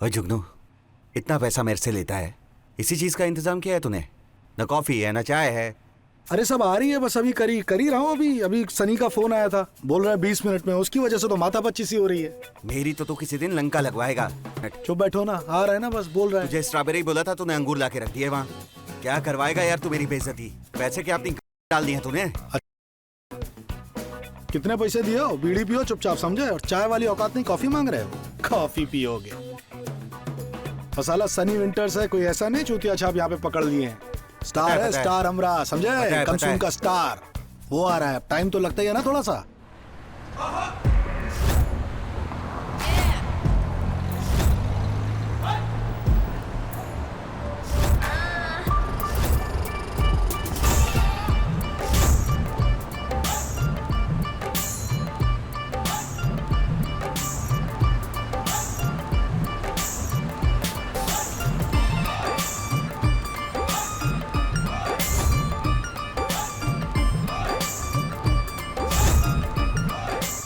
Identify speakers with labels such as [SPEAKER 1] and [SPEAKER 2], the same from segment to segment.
[SPEAKER 1] ओए जुगनू, इतना पैसा मेरे से लेता है, इसी चीज का इंतजाम किया है तूने? न कॉफी है न चाय है।
[SPEAKER 2] अरे सब आ रही है, बस अभी कर ही रहा हूँ। अभी सनी का फोन आया था, बोल रहा है 20 मिनट में। उसकी वजह से तो माथा पच्ची सी हो रही है।
[SPEAKER 1] मेरी तो तू किसी दिन लंका लगवाएगा।
[SPEAKER 2] चुप बैठो ना, आ रहा है ना, बस बोल रहा है।
[SPEAKER 1] तुझे स्ट्रॉबेरी बोला था, तूने अंगूर ला के रख दिए वहाँ। क्या करवाएगा यार तू मेरी बेइज्जती? पैसे क्या अपनी डाल दिए तूने?
[SPEAKER 2] कितने पैसे दिए हो? बीड़ी पियो चुपचाप, समझे? और चाय वाली औकात नहीं, कॉफी मांग रहे हो? कॉफी पियोगे? मसाला सनी विंटर्स है, कोई ऐसा नहीं चूतिया छाप यहाँ पे पकड़ लिए हैं। स्टार है, स्टार हमरा, समझे? कमसून का स्टार वो आ रहा है। टाइम तो लगता ही है ना थोड़ा सा।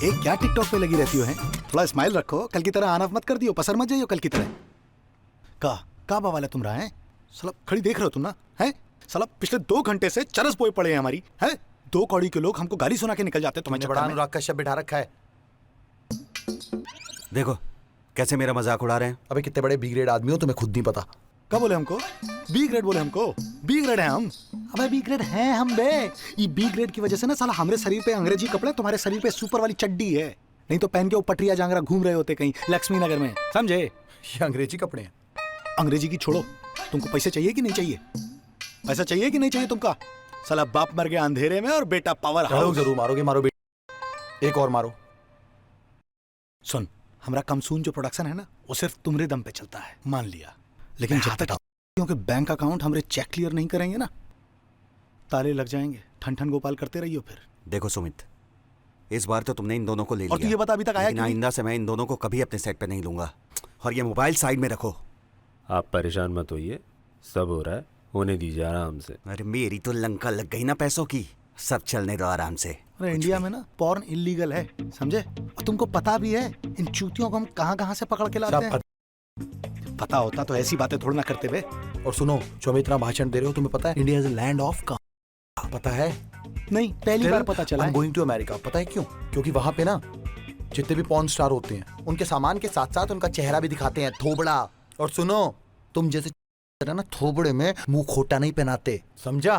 [SPEAKER 2] एक क्या टिकटॉक पे लगी रहती हो हैं? थोड़ा स्माइल रखो, कल की तरह आना मत कर दियो, पसर मत जाइयो कल की तरह। का बवाल है तुम रहा है? साला खड़ी देख रहे हो तुम ना? है साला पिछले 2 घंटे से चरस बोए पड़े हैं हमारी। है 2 कौड़ी के लोग हमको गाली सुना के निकल जाते। तुम्हें
[SPEAKER 3] बड़ा अनुराग कश्यप बिठा रखा है।
[SPEAKER 1] देखो कैसे मेरा मजाक उड़ा रहे हैं।
[SPEAKER 3] अबे कितने बड़े बी ग्रेड आदमी हो, तुम्हें खुद नहीं पता।
[SPEAKER 2] क्या बोले हमको? बी ग्रेड बोले हमको? बी ग्रेड है हम? अबे बी ग्रेड हैं हम बे। ये बी ग्रेड की वजह से ना साला हमारे शरीर पे अंग्रेजी कपड़े, तुम्हारे शरीर पे सुपर वाली चड्डी है। नहीं तो पहन के वो पटरिया जांगरा घूम रहे होते कहीं लक्ष्मी नगर में, समझे?
[SPEAKER 3] ये अंग्रेजी कपड़े हैं।
[SPEAKER 2] अंग्रेजी की छोड़ो, तुमको पैसे चाहिए कि नहीं चाहिए? पैसा चाहिए कि नहीं चाहिए तुमका? साला बाप मर गया अंधेरे में और बेटा पावर हाउस।
[SPEAKER 3] जरूर मारोगे, मारो बेटा, एक और मारो।
[SPEAKER 2] सुन, हमारा कमसून जो प्रोडक्शन है ना, वो सिर्फ तुम्हारे दम पे चलता है, मान लिया। लेकिन जब तक क्योंकि बैंक अकाउंट हमारे चेक क्लियर नहीं करेंगे ना, ताले लग जाएंगे। ठन ठन गोपाल करते रहियो फिर।
[SPEAKER 1] देखो सुमित, इस बार तो तुमने इन दोनों को ले लिया।
[SPEAKER 2] और तू ये बता अभी तक आया
[SPEAKER 1] लेकिन आइंदा से मैं इन दोनों को कभी अपने सेट पे नहीं लूंगा। और ये मोबाइल साइड में रखो।
[SPEAKER 4] आप परेशान मत होइए, सब हो रहा है, होने दीजिए आराम से।
[SPEAKER 1] अरे मेरी तो लंका लग गई ना पैसों की, सब चलने दो आराम से।
[SPEAKER 2] अरे इंडिया में ना पॉर्न इलीगल है, समझे? और तुमको पता भी है इन चूतियों को हम कहाँ से पकड़ के लाते हैं। पता होता तो ऐसी बातें थोड़ी ना करते बे।
[SPEAKER 3] और सुनो, जो हमें इतना भाषण दे रहे हो, तुम्हें पता है India is a land of का? पता है?
[SPEAKER 2] नहीं, पहली बार पता चला।
[SPEAKER 3] I'm going to America। पता है क्यों? क्योंकि वहां पे ना जितने भी पॉर्न स्टार होते हैं, उनके सामान के साथ साथ उनका चेहरा भी दिखाते हैं, थोबड़ा। और सुनो, तुम जैसे ना थोबड़े में मुंह खोटा नहीं पहनाते, समझा?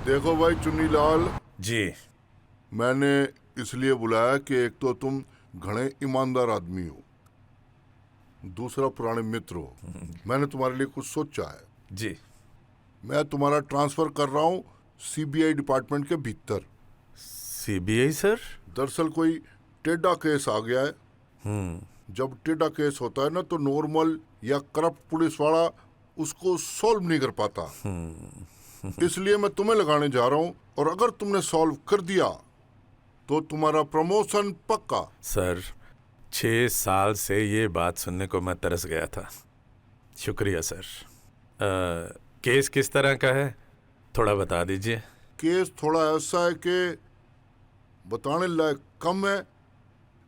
[SPEAKER 5] देखो भाई चुन्नीलाल
[SPEAKER 4] जी।
[SPEAKER 5] मैंने इसलिए बुलाया कि एक तो तुम घणे ईमानदार आदमी हो, दूसरा पुराने मित्र हो। मैंने तुम्हारे लिए कुछ सोचा है।
[SPEAKER 4] जी।
[SPEAKER 5] मैं तुम्हारा ट्रांसफर कर रहा हूँ सीबीआई डिपार्टमेंट के भीतर।
[SPEAKER 4] CBI sir?
[SPEAKER 5] दरअसल कोई टेढ़ा केस आ गया है। जब टेढ़ा केस होता है ना, तो नॉर्मल या करप्ट पुलिस वाला उसको सॉल्व नहीं कर पाता। इसलिए मैं तुम्हें लगाने जा रहा हूँ, और अगर तुमने सॉल्व कर दिया तो तुम्हारा प्रमोशन पक्का।
[SPEAKER 4] सर 6 साल से ये बात सुनने को मैं तरस गया था। शुक्रिया सर। केस किस तरह का है, थोड़ा बता दीजिए।
[SPEAKER 5] केस थोड़ा ऐसा है कि बताने लायक कम है,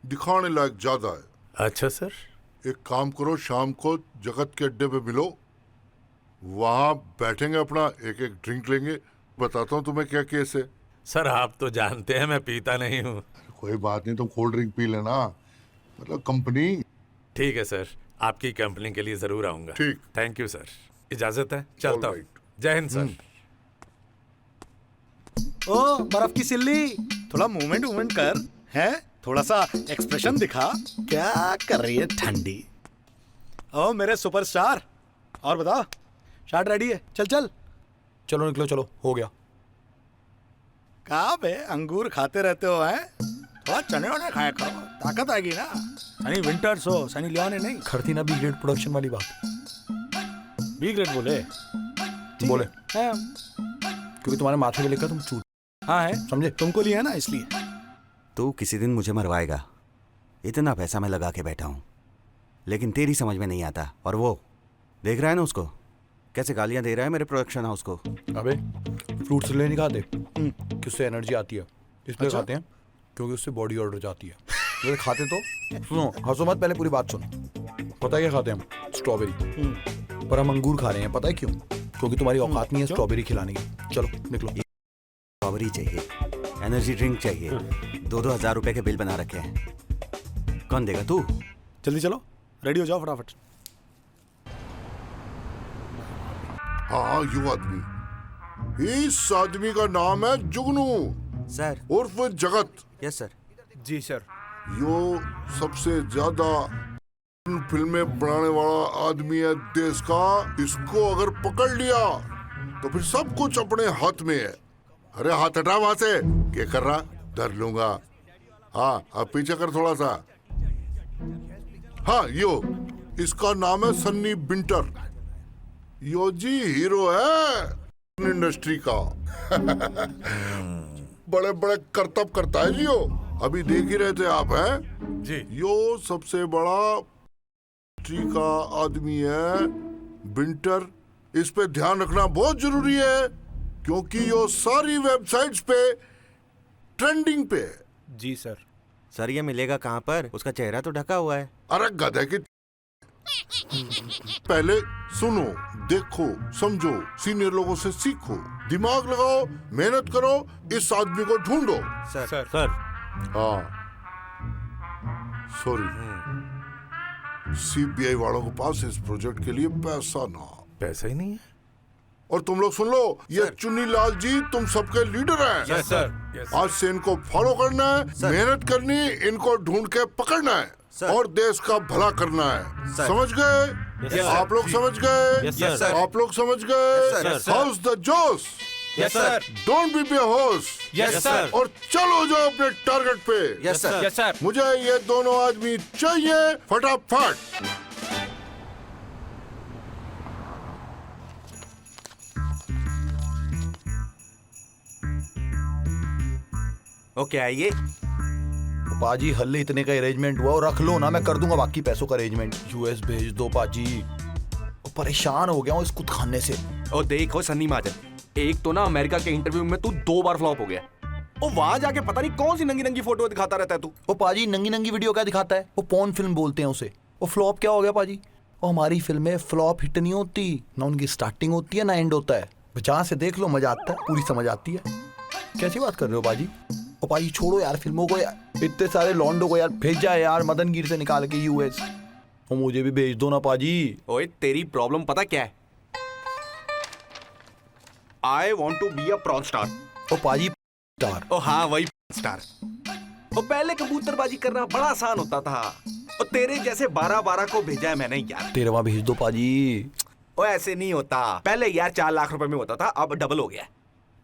[SPEAKER 5] दिखाने लायक ज्यादा है।
[SPEAKER 4] अच्छा सर।
[SPEAKER 5] एक काम करो, शाम को जगत के अड्डे पे मिलो, वहां बैठेंगे, अपना एक एक ड्रिंक लेंगे, बताता हूँ तुम्हें क्या केस है।
[SPEAKER 4] सर आप तो जानते हैं मैं पीता नहीं हूँ।
[SPEAKER 5] कोई बात नहीं, तुम कोल्ड ड्रिंक पी लेना, मतलब कंपनी।
[SPEAKER 4] ठीक है सर, आपकी कंपनी के लिए जरूर आऊंगा।
[SPEAKER 5] ठीक।
[SPEAKER 4] थैंक यू सर, इजाजत है, चलता हूँ।
[SPEAKER 5] Alright।
[SPEAKER 4] जय हिंद सर।
[SPEAKER 2] ओ बर्फ की सिल्ली, थोड़ा मूवमेंट कर, है थोड़ा सा एक्सप्रेशन दिखा। क्या कर रही है ठंडी? ओ मेरे सुपरस्टार, और बता, शॉट रेडी है? चल चल
[SPEAKER 3] चलो निकलो, चलो, हो गया।
[SPEAKER 2] कहाँ बे अंगूर खाते रहते हो हैं? थोड़ा चने वने खाया करो, ताकत आएगी ना। सनी विंटर्स हो, सनी लियोन नहीं।
[SPEAKER 3] खरती ना बी ग्रेड प्रोडक्शन वाली बात।
[SPEAKER 2] बी ग्रेड बोले?
[SPEAKER 3] बोले
[SPEAKER 2] है,
[SPEAKER 3] क्योंकि तुम्हारे माथे में लिखा तुम चूत।
[SPEAKER 2] हाँ है,
[SPEAKER 3] समझे?
[SPEAKER 2] तुमको लिया ना इसलिए।
[SPEAKER 1] तू किसी दिन मुझे मरवाएगा, इतना पैसा मैं लगा के बैठा हूँ, लेकिन तेरी समझ में नहीं आता। और वो देख रहा है ना उसको, कैसे गालियां दे रहा है मेरे प्रोडक्शन हाउस को।
[SPEAKER 3] अबे फ्रूट्स ले नहीं खाते कि उससे एनर्जी आती है, इसलिए
[SPEAKER 2] अच्छा?
[SPEAKER 3] खाते हैं क्योंकि उससे बॉडी ऑर्डर जाती है। जैसे खाते तो सुनो, हंसो मत, पहले पूरी बात सुनो। पता है क्या खाते हैं हम? स्ट्रॉबेरी। पर हम अंगूर खा रहे हैं, पता है क्यों? क्योंकि तुम्हारी औकात नहीं है स्ट्रॉबेरी खिलाने की। चलो निकलो।
[SPEAKER 1] स्ट्रॉबेरी चाहिए, एनर्जी ड्रिंक चाहिए, 2-2 हज़ार रुपए के बिल बना रखे हैं। कौन देगा? तू।
[SPEAKER 2] जल्दी चलो, रेडी हो जाओ फटाफट।
[SPEAKER 5] हाँ, यू आदमी, इस आदमी का नाम है जुगनू
[SPEAKER 1] सर।
[SPEAKER 5] उर्फ जगत।
[SPEAKER 1] Yes sir.
[SPEAKER 6] जी सर।
[SPEAKER 5] यो सबसे ज्यादा फिल्में बनाने वाला आदमी है देश का। इसको अगर पकड़ लिया तो फिर सब कुछ अपने हाथ में है। अरे हाथ हटा वहां से, क्या कर रहा? धर लूंगा। हाँ, अब पीछे कर थोड़ा सा। हाँ, यो इसका नाम है सन्नी बिंटर। यो जी हीरो है इंडस्ट्री का। बड़े बड़े करतब करता है जी यो। अभी देख ही रहे थे आप, हैं
[SPEAKER 4] जी।
[SPEAKER 5] यो सबसे बड़ा इंडस्ट्री का आदमी है बिंटर। इस पे ध्यान रखना बहुत जरूरी है क्योंकि यो सारी वेबसाइट्स पे ट्रेंडिंग पे है।
[SPEAKER 6] जी सर।
[SPEAKER 1] सर ये मिलेगा कहाँ पर? उसका चेहरा तो ढका हुआ है।
[SPEAKER 5] अरे गधे की पहले सुनो, देखो, समझो, सीनियर लोगों से सीखो, दिमाग लगाओ, मेहनत करो, इस आदमी को ढूंढो।
[SPEAKER 1] सर।
[SPEAKER 6] सर।
[SPEAKER 4] सर।
[SPEAKER 5] हाँ, सॉरी, सीबीआई वालों के पास इस प्रोजेक्ट के लिए पैसा ना।
[SPEAKER 4] पैसा ही नहीं है।
[SPEAKER 5] और तुम लोग सुन लो, ये चुन्नी लाल जी तुम सबके लीडर हैं।
[SPEAKER 4] Yes sir.
[SPEAKER 5] आज से इनको फॉलो करना है, मेहनत करनी, इनको ढूंढ के पकड़ना है और देश का भला करना है। समझ गए? आप लोग समझ गए?
[SPEAKER 6] Yes, sir.
[SPEAKER 5] आप लोग समझ गए?
[SPEAKER 6] Yes, sir.
[SPEAKER 5] हाउस द जोश।
[SPEAKER 6] Yes sir.
[SPEAKER 5] डोंट बी बेहोश।
[SPEAKER 6] Yes sir.
[SPEAKER 5] और चलो जाओ अपने टारगेट पे।
[SPEAKER 1] Yes sir.
[SPEAKER 6] Yes sir.
[SPEAKER 5] मुझे ये दोनों आदमी चाहिए फटाफट।
[SPEAKER 1] ओके आइए।
[SPEAKER 3] पाजी हल्ले इतने का अरेंजमेंट हुआ और रख लो ना, मैं कर दूंगा बाकी पैसों का अरेंजमेंट। यूएस भेज दो पाजी। परेशान हो गया हूँ इस कुछ खाने से।
[SPEAKER 7] और देखो सन्नी महाजन, एक तो ना अमेरिका के इंटरव्यू में तू 2 बार फ्लॉप हो गया। और वहां जाके पता नहीं कौन सी नंगी नंगी फोटो दिखाता रहता है तू।
[SPEAKER 3] वो पाजी नंगी नंगी वीडियो क्या दिखाता है? वो पॉर्न फिल्म बोलते हैं उसे। वो फ्लॉप क्या हो गया पाजी? वो हमारी फिल्में फ्लॉप हिट नहीं होती, ना उनकी स्टार्टिंग होती है ना एंड होता है। जहाँ से देख लो मजा आता है, पूरी समझ आती है। कैसी बात कर रहे हो पाजी? ओ पाजी छोड़ो यार फिल्मों को यार, इतने सारे लॉन्डो को यार भेजा है यार मदनगिर से निकाल के यूएस। और मुझे भी भेज दो ना पाजी।
[SPEAKER 7] ओए तेरी प्रॉब्लम पता क्या है? I want to be a porn star.
[SPEAKER 3] ओ पाजी स्टार।
[SPEAKER 7] ओ हाँ वही स्टार। और पहले कबूतरबाजी करना बड़ा आसान होता था। और तेरे जैसे 12 को भेजा है मैंने यार।
[SPEAKER 3] तेरे वहां भेज दो पाजी।
[SPEAKER 7] ओ ऐसे नहीं होता। पहले यार 4 लाख रुपए में होता था, अब डबल हो गया।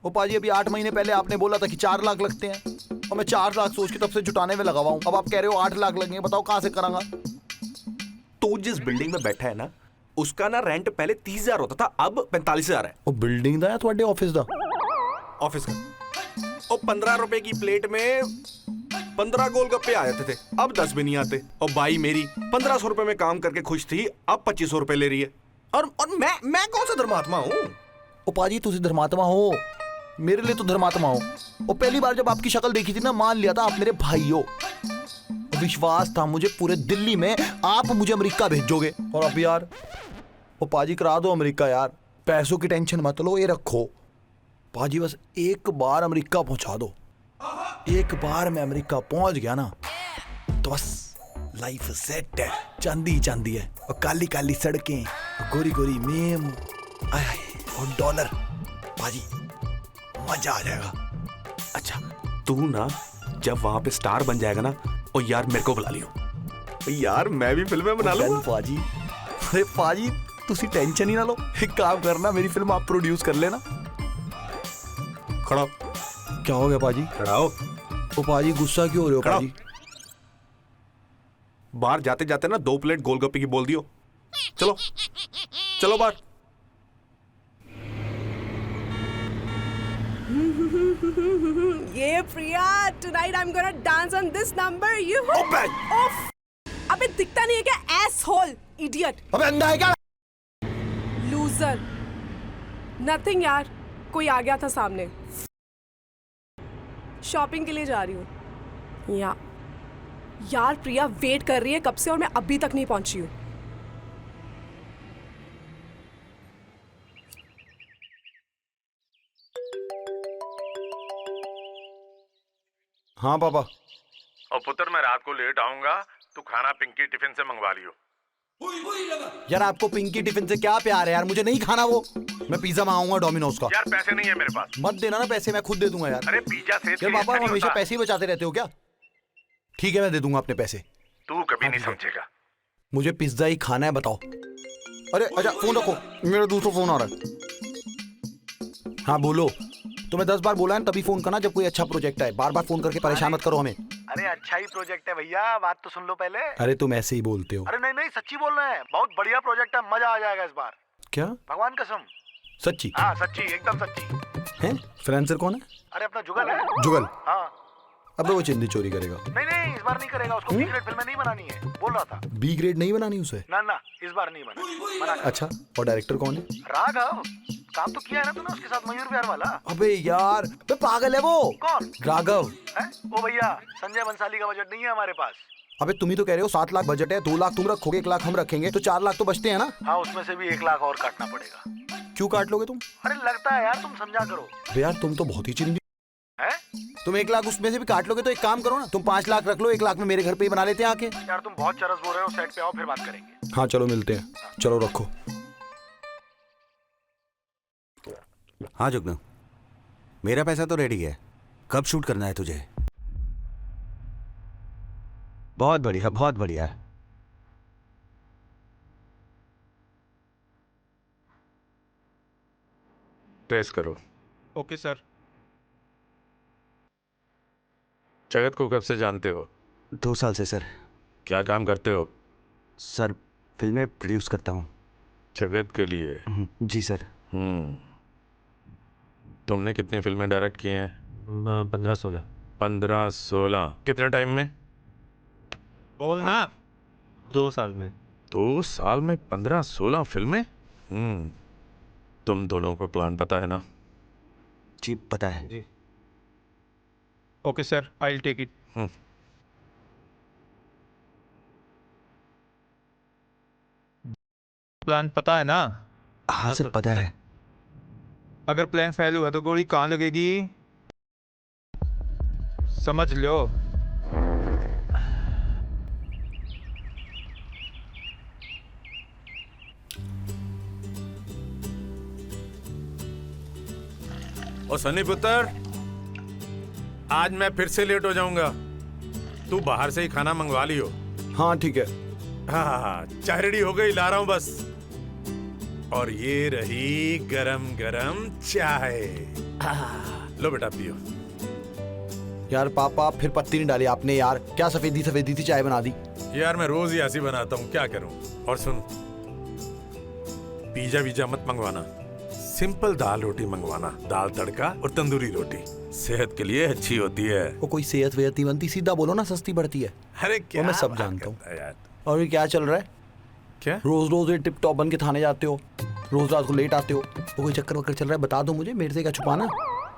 [SPEAKER 3] ओ पाजी अभी 8 महीने पहले आपने बोला था कि 4 लाख लगते हैं और मैं 4 लाख सोच के तब से जुटाने में लगा हुआ हूं। अब आप कह रहे हो 8 लाख लगेंगे, बताओ कहां से करांगा?
[SPEAKER 7] तू जिस बिल्डिंग में बैठा है ना, उसका ना रेंट पहले 30,000 होता था, अब 45,000 है।
[SPEAKER 3] ओ बिल्डिंग दा या ਤੁਹਾਡੇ ऑफिस दा?
[SPEAKER 7] ऑफिस का। और 15 रुपए की प्लेट में 15 गोलगप्पे आ जाते थे, अब 10 भी नहीं आते। और भाई मेरी 1500 रुपए में काम करके खुश थी, अब 2500 रुपए ले रही है। और मैं कौन सा धर्मात्मा हूँ?
[SPEAKER 3] ओ पाजी तुसी धर्मात्मा हो, मेरे लिए तो धर्मात्मा हो। और पहली बार जब आपकी शक्ल देखी थी ना, मान लिया था आप मेरे भाई हो। विश्वास था मुझे पूरे दिल्ली में आप मुझे अमेरिका भेजोगे। और अब यार ओ पाजी करा दो अमेरिका यार। पैसों की टेंशन मत लो, ये रखो पाजी, बस एक बार अमेरिका पहुंचा दो। एक बार मैं अमेरिका पहुंच गया ना तो बस लाइफ सेट है। चांदी चांदी है और काली काली सड़कें, गोरी गोरी मेम, आय और डॉलर। पाजी मजा आ जाएगा।
[SPEAKER 7] अच्छा तू ना जब वहां पे स्टार बन जाएगा ना, और यार मेरे को बुला लियो यार, मैं भी फिल्में बना लूंगा।
[SPEAKER 3] पाजी अरे पाजी तुसी टेंशन ही ना लो, एक काम करना मेरी फिल्म आप प्रोड्यूस कर लेना।
[SPEAKER 7] खड़ा
[SPEAKER 3] क्या हो गया पाजी?
[SPEAKER 7] खड़ा हो।
[SPEAKER 3] ओ पाजी गुस्सा क्यों हो रहे हो
[SPEAKER 7] खड़ा।
[SPEAKER 3] पाजी?
[SPEAKER 7] बाहर जाते जाते ना 2 प्लेट गोलगप्पे की बोल दियो। चलो चलो बाहर।
[SPEAKER 8] Yeah, Priya, tonight I'm gonna dance on this number. You. Off. अबे दिखता नहीं है क्या? Asshole, idiot.
[SPEAKER 3] अबे अंधा है क्या?
[SPEAKER 8] Loser. Nothing यार, कोई आ गया था सामने। शॉपिंग के लिए जा रही हूँ। यार प्रिया वेट कर रही है कब से और मैं अभी तक नहीं पहुंची हूँ।
[SPEAKER 2] हाँ पापा।
[SPEAKER 4] और पुत्र मैं रात को लेट आऊंगा, तू खाना पिंकी टिफिन से मंगवा लियो।
[SPEAKER 3] यार आपको पिंकी टिफिन से क्या प्यार है यार, मुझे नहीं खाना वो। मैं पिज्जा मंगाऊंगा डोमिनोज का।
[SPEAKER 4] यार पैसे नहीं है मेरे पास।
[SPEAKER 3] मत देना ना पैसे, मैं खुद दे दूंगा यार।
[SPEAKER 4] अरे पिज्जा से
[SPEAKER 3] यार पापा हमेशा पैसे ही बचाते रहते हो क्या? ठीक है मैं दे दूंगा अपने पैसे।
[SPEAKER 4] तू कभी नहीं समझेगा।
[SPEAKER 3] मुझे पिज्जा ही खाना है, बताओ। अरे अच्छा फोन रखो, मेरा दूसरा फोन आ रहा है। हाँ बोलो। तुम्हें 10 बार बोला है तभी फोन करना जब कोई अच्छा प्रोजेक्ट है, बार बार फोन करके परेशान मत करो हमें।
[SPEAKER 9] अरे अच्छा ही प्रोजेक्ट है भैया, बात तो सुन लो पहले।
[SPEAKER 3] अरे तुम ऐसे ही बोलते हो।
[SPEAKER 9] अरे नहीं नहीं सच्ची बोल रहे हैं, बहुत बढ़िया प्रोजेक्ट है, मजा आ जाएगा इस बार।
[SPEAKER 3] क्या?
[SPEAKER 9] भगवान कसम।
[SPEAKER 3] सच्ची?
[SPEAKER 9] हाँ सच्ची, एकदम सच्ची।
[SPEAKER 3] हैं? फ्रांसर कौन है?
[SPEAKER 9] अरे अपना जुगल है।
[SPEAKER 3] जुगल?
[SPEAKER 9] हाँ।
[SPEAKER 3] अबे वो चिंदी चोरी करेगा।
[SPEAKER 9] नहीं नहीं इस बार नहीं करेगा, उसको बी ग्रेड फिल्में नहीं बनानी है, बोल रहा था।
[SPEAKER 3] बी ग्रेड नहीं बनानी उसे?
[SPEAKER 9] ना ना इस बार नहीं बना।
[SPEAKER 3] अच्छा और डायरेक्टर कौन है?
[SPEAKER 9] राघव, काम तो किया है ना तूने उसके साथ, मयूर विहार वाला।
[SPEAKER 3] अबे यार बे पागल है वो।
[SPEAKER 9] कौन?
[SPEAKER 3] राघव।
[SPEAKER 9] ओ भैया संजय बंसाली का बजट नहीं है हमारे पास।
[SPEAKER 3] अबे तुम ही तो कह रहे हो 7 लाख बजट है, 2 लाख तुम रखोगे, 1 लाख हम रखेंगे, तो 4 लाख तो बचते हैं ना?
[SPEAKER 9] हाँ उसमें से भी 1 लाख और काटना पड़ेगा।
[SPEAKER 3] क्यों काट लोगे तुम?
[SPEAKER 9] अरे लगता है यार, तुम समझा करो।
[SPEAKER 3] बे यार तुम तो बहुत ही चिंदी
[SPEAKER 9] है।
[SPEAKER 3] तुम 1 लाख उसमें से भी काट लोगे तो एक काम करो ना, तुम 5 लाख रख लो, 1 लाख में मेरे घर पे ही बना लेते हैं आके।
[SPEAKER 9] यार तुम बहुत चरस बोल रहे हो, सेट पे आओ फिर बात करेंगे।
[SPEAKER 3] हाँ चलो मिलते हैं, चलो रखो।
[SPEAKER 1] हाँ जुगनू, मेरा पैसा तो रेडी है। कब शूट करना है तुझे? बहुत बढ़िया बहुत बढ़िया।
[SPEAKER 4] टेस्ट करो।
[SPEAKER 6] Okay sir.
[SPEAKER 4] जगत को कब से जानते हो?
[SPEAKER 1] 2 साल से सर।
[SPEAKER 4] क्या काम करते हो?
[SPEAKER 1] सर फिल्में प्रोड्यूस करता हूँ।
[SPEAKER 4] जगत के लिए?
[SPEAKER 1] जी सर।
[SPEAKER 4] तुमने कितनी फिल्में डायरेक्ट की हैं?
[SPEAKER 6] 15-16।
[SPEAKER 4] 15-16। कितने टाइम में?
[SPEAKER 6] बोल ना। 2 साल में।
[SPEAKER 4] 2 साल में 15-16 फिल्में? तुम दोनों को प्लान पता है ना?
[SPEAKER 1] जी पता है।
[SPEAKER 6] जी। Okay sir, I will take it. Plan पता है ना?
[SPEAKER 1] हाँ सर पता है।
[SPEAKER 6] अगर प्लान फेल हुआ तो गोली कहाँ लगेगी समझ लो।
[SPEAKER 4] और सनी पुत्र, आज मैं फिर से लेट हो जाऊंगा, तू बाहर से ही खाना मंगवा लियो।
[SPEAKER 3] हाँ ठीक है।
[SPEAKER 4] हाँ चाय रेडी हो गई, ला रहा हूं बस। और ये रही गरम गरम चाय। लो बेटा पियो।
[SPEAKER 3] यार पापा फिर पत्ती नहीं डाली आपने यार, क्या सफेदी सफेदी सी चाय बना दी।
[SPEAKER 4] यार मैं रोज ही ऐसी बनाता हूँ, क्या करूँ। और सुन, पिज्जा वीजा मत मंगवाना, सिंपल दाल रोटी मंगवाना, दाल तड़का और तंदूरी रोटी, सेहत के लिए अच्छी होती है।
[SPEAKER 3] वो कोई सेहत वेहत नहीं बनती, सीधा बोलो ना सस्ती बढ़ती है।
[SPEAKER 4] अरे क्या
[SPEAKER 3] मैं सब
[SPEAKER 4] बात
[SPEAKER 3] जानता हूँ
[SPEAKER 4] करता है यार।
[SPEAKER 3] और ये क्या चल रहा है?
[SPEAKER 4] क्या
[SPEAKER 3] रोज रोज ये टिप टॉप बन के थाने जाते हो, रोज रात को लेट आते हो, वो कोई चक्कर वक्कर चल रहा है? बता दो मुझे, मेरे से क्या छुपाना।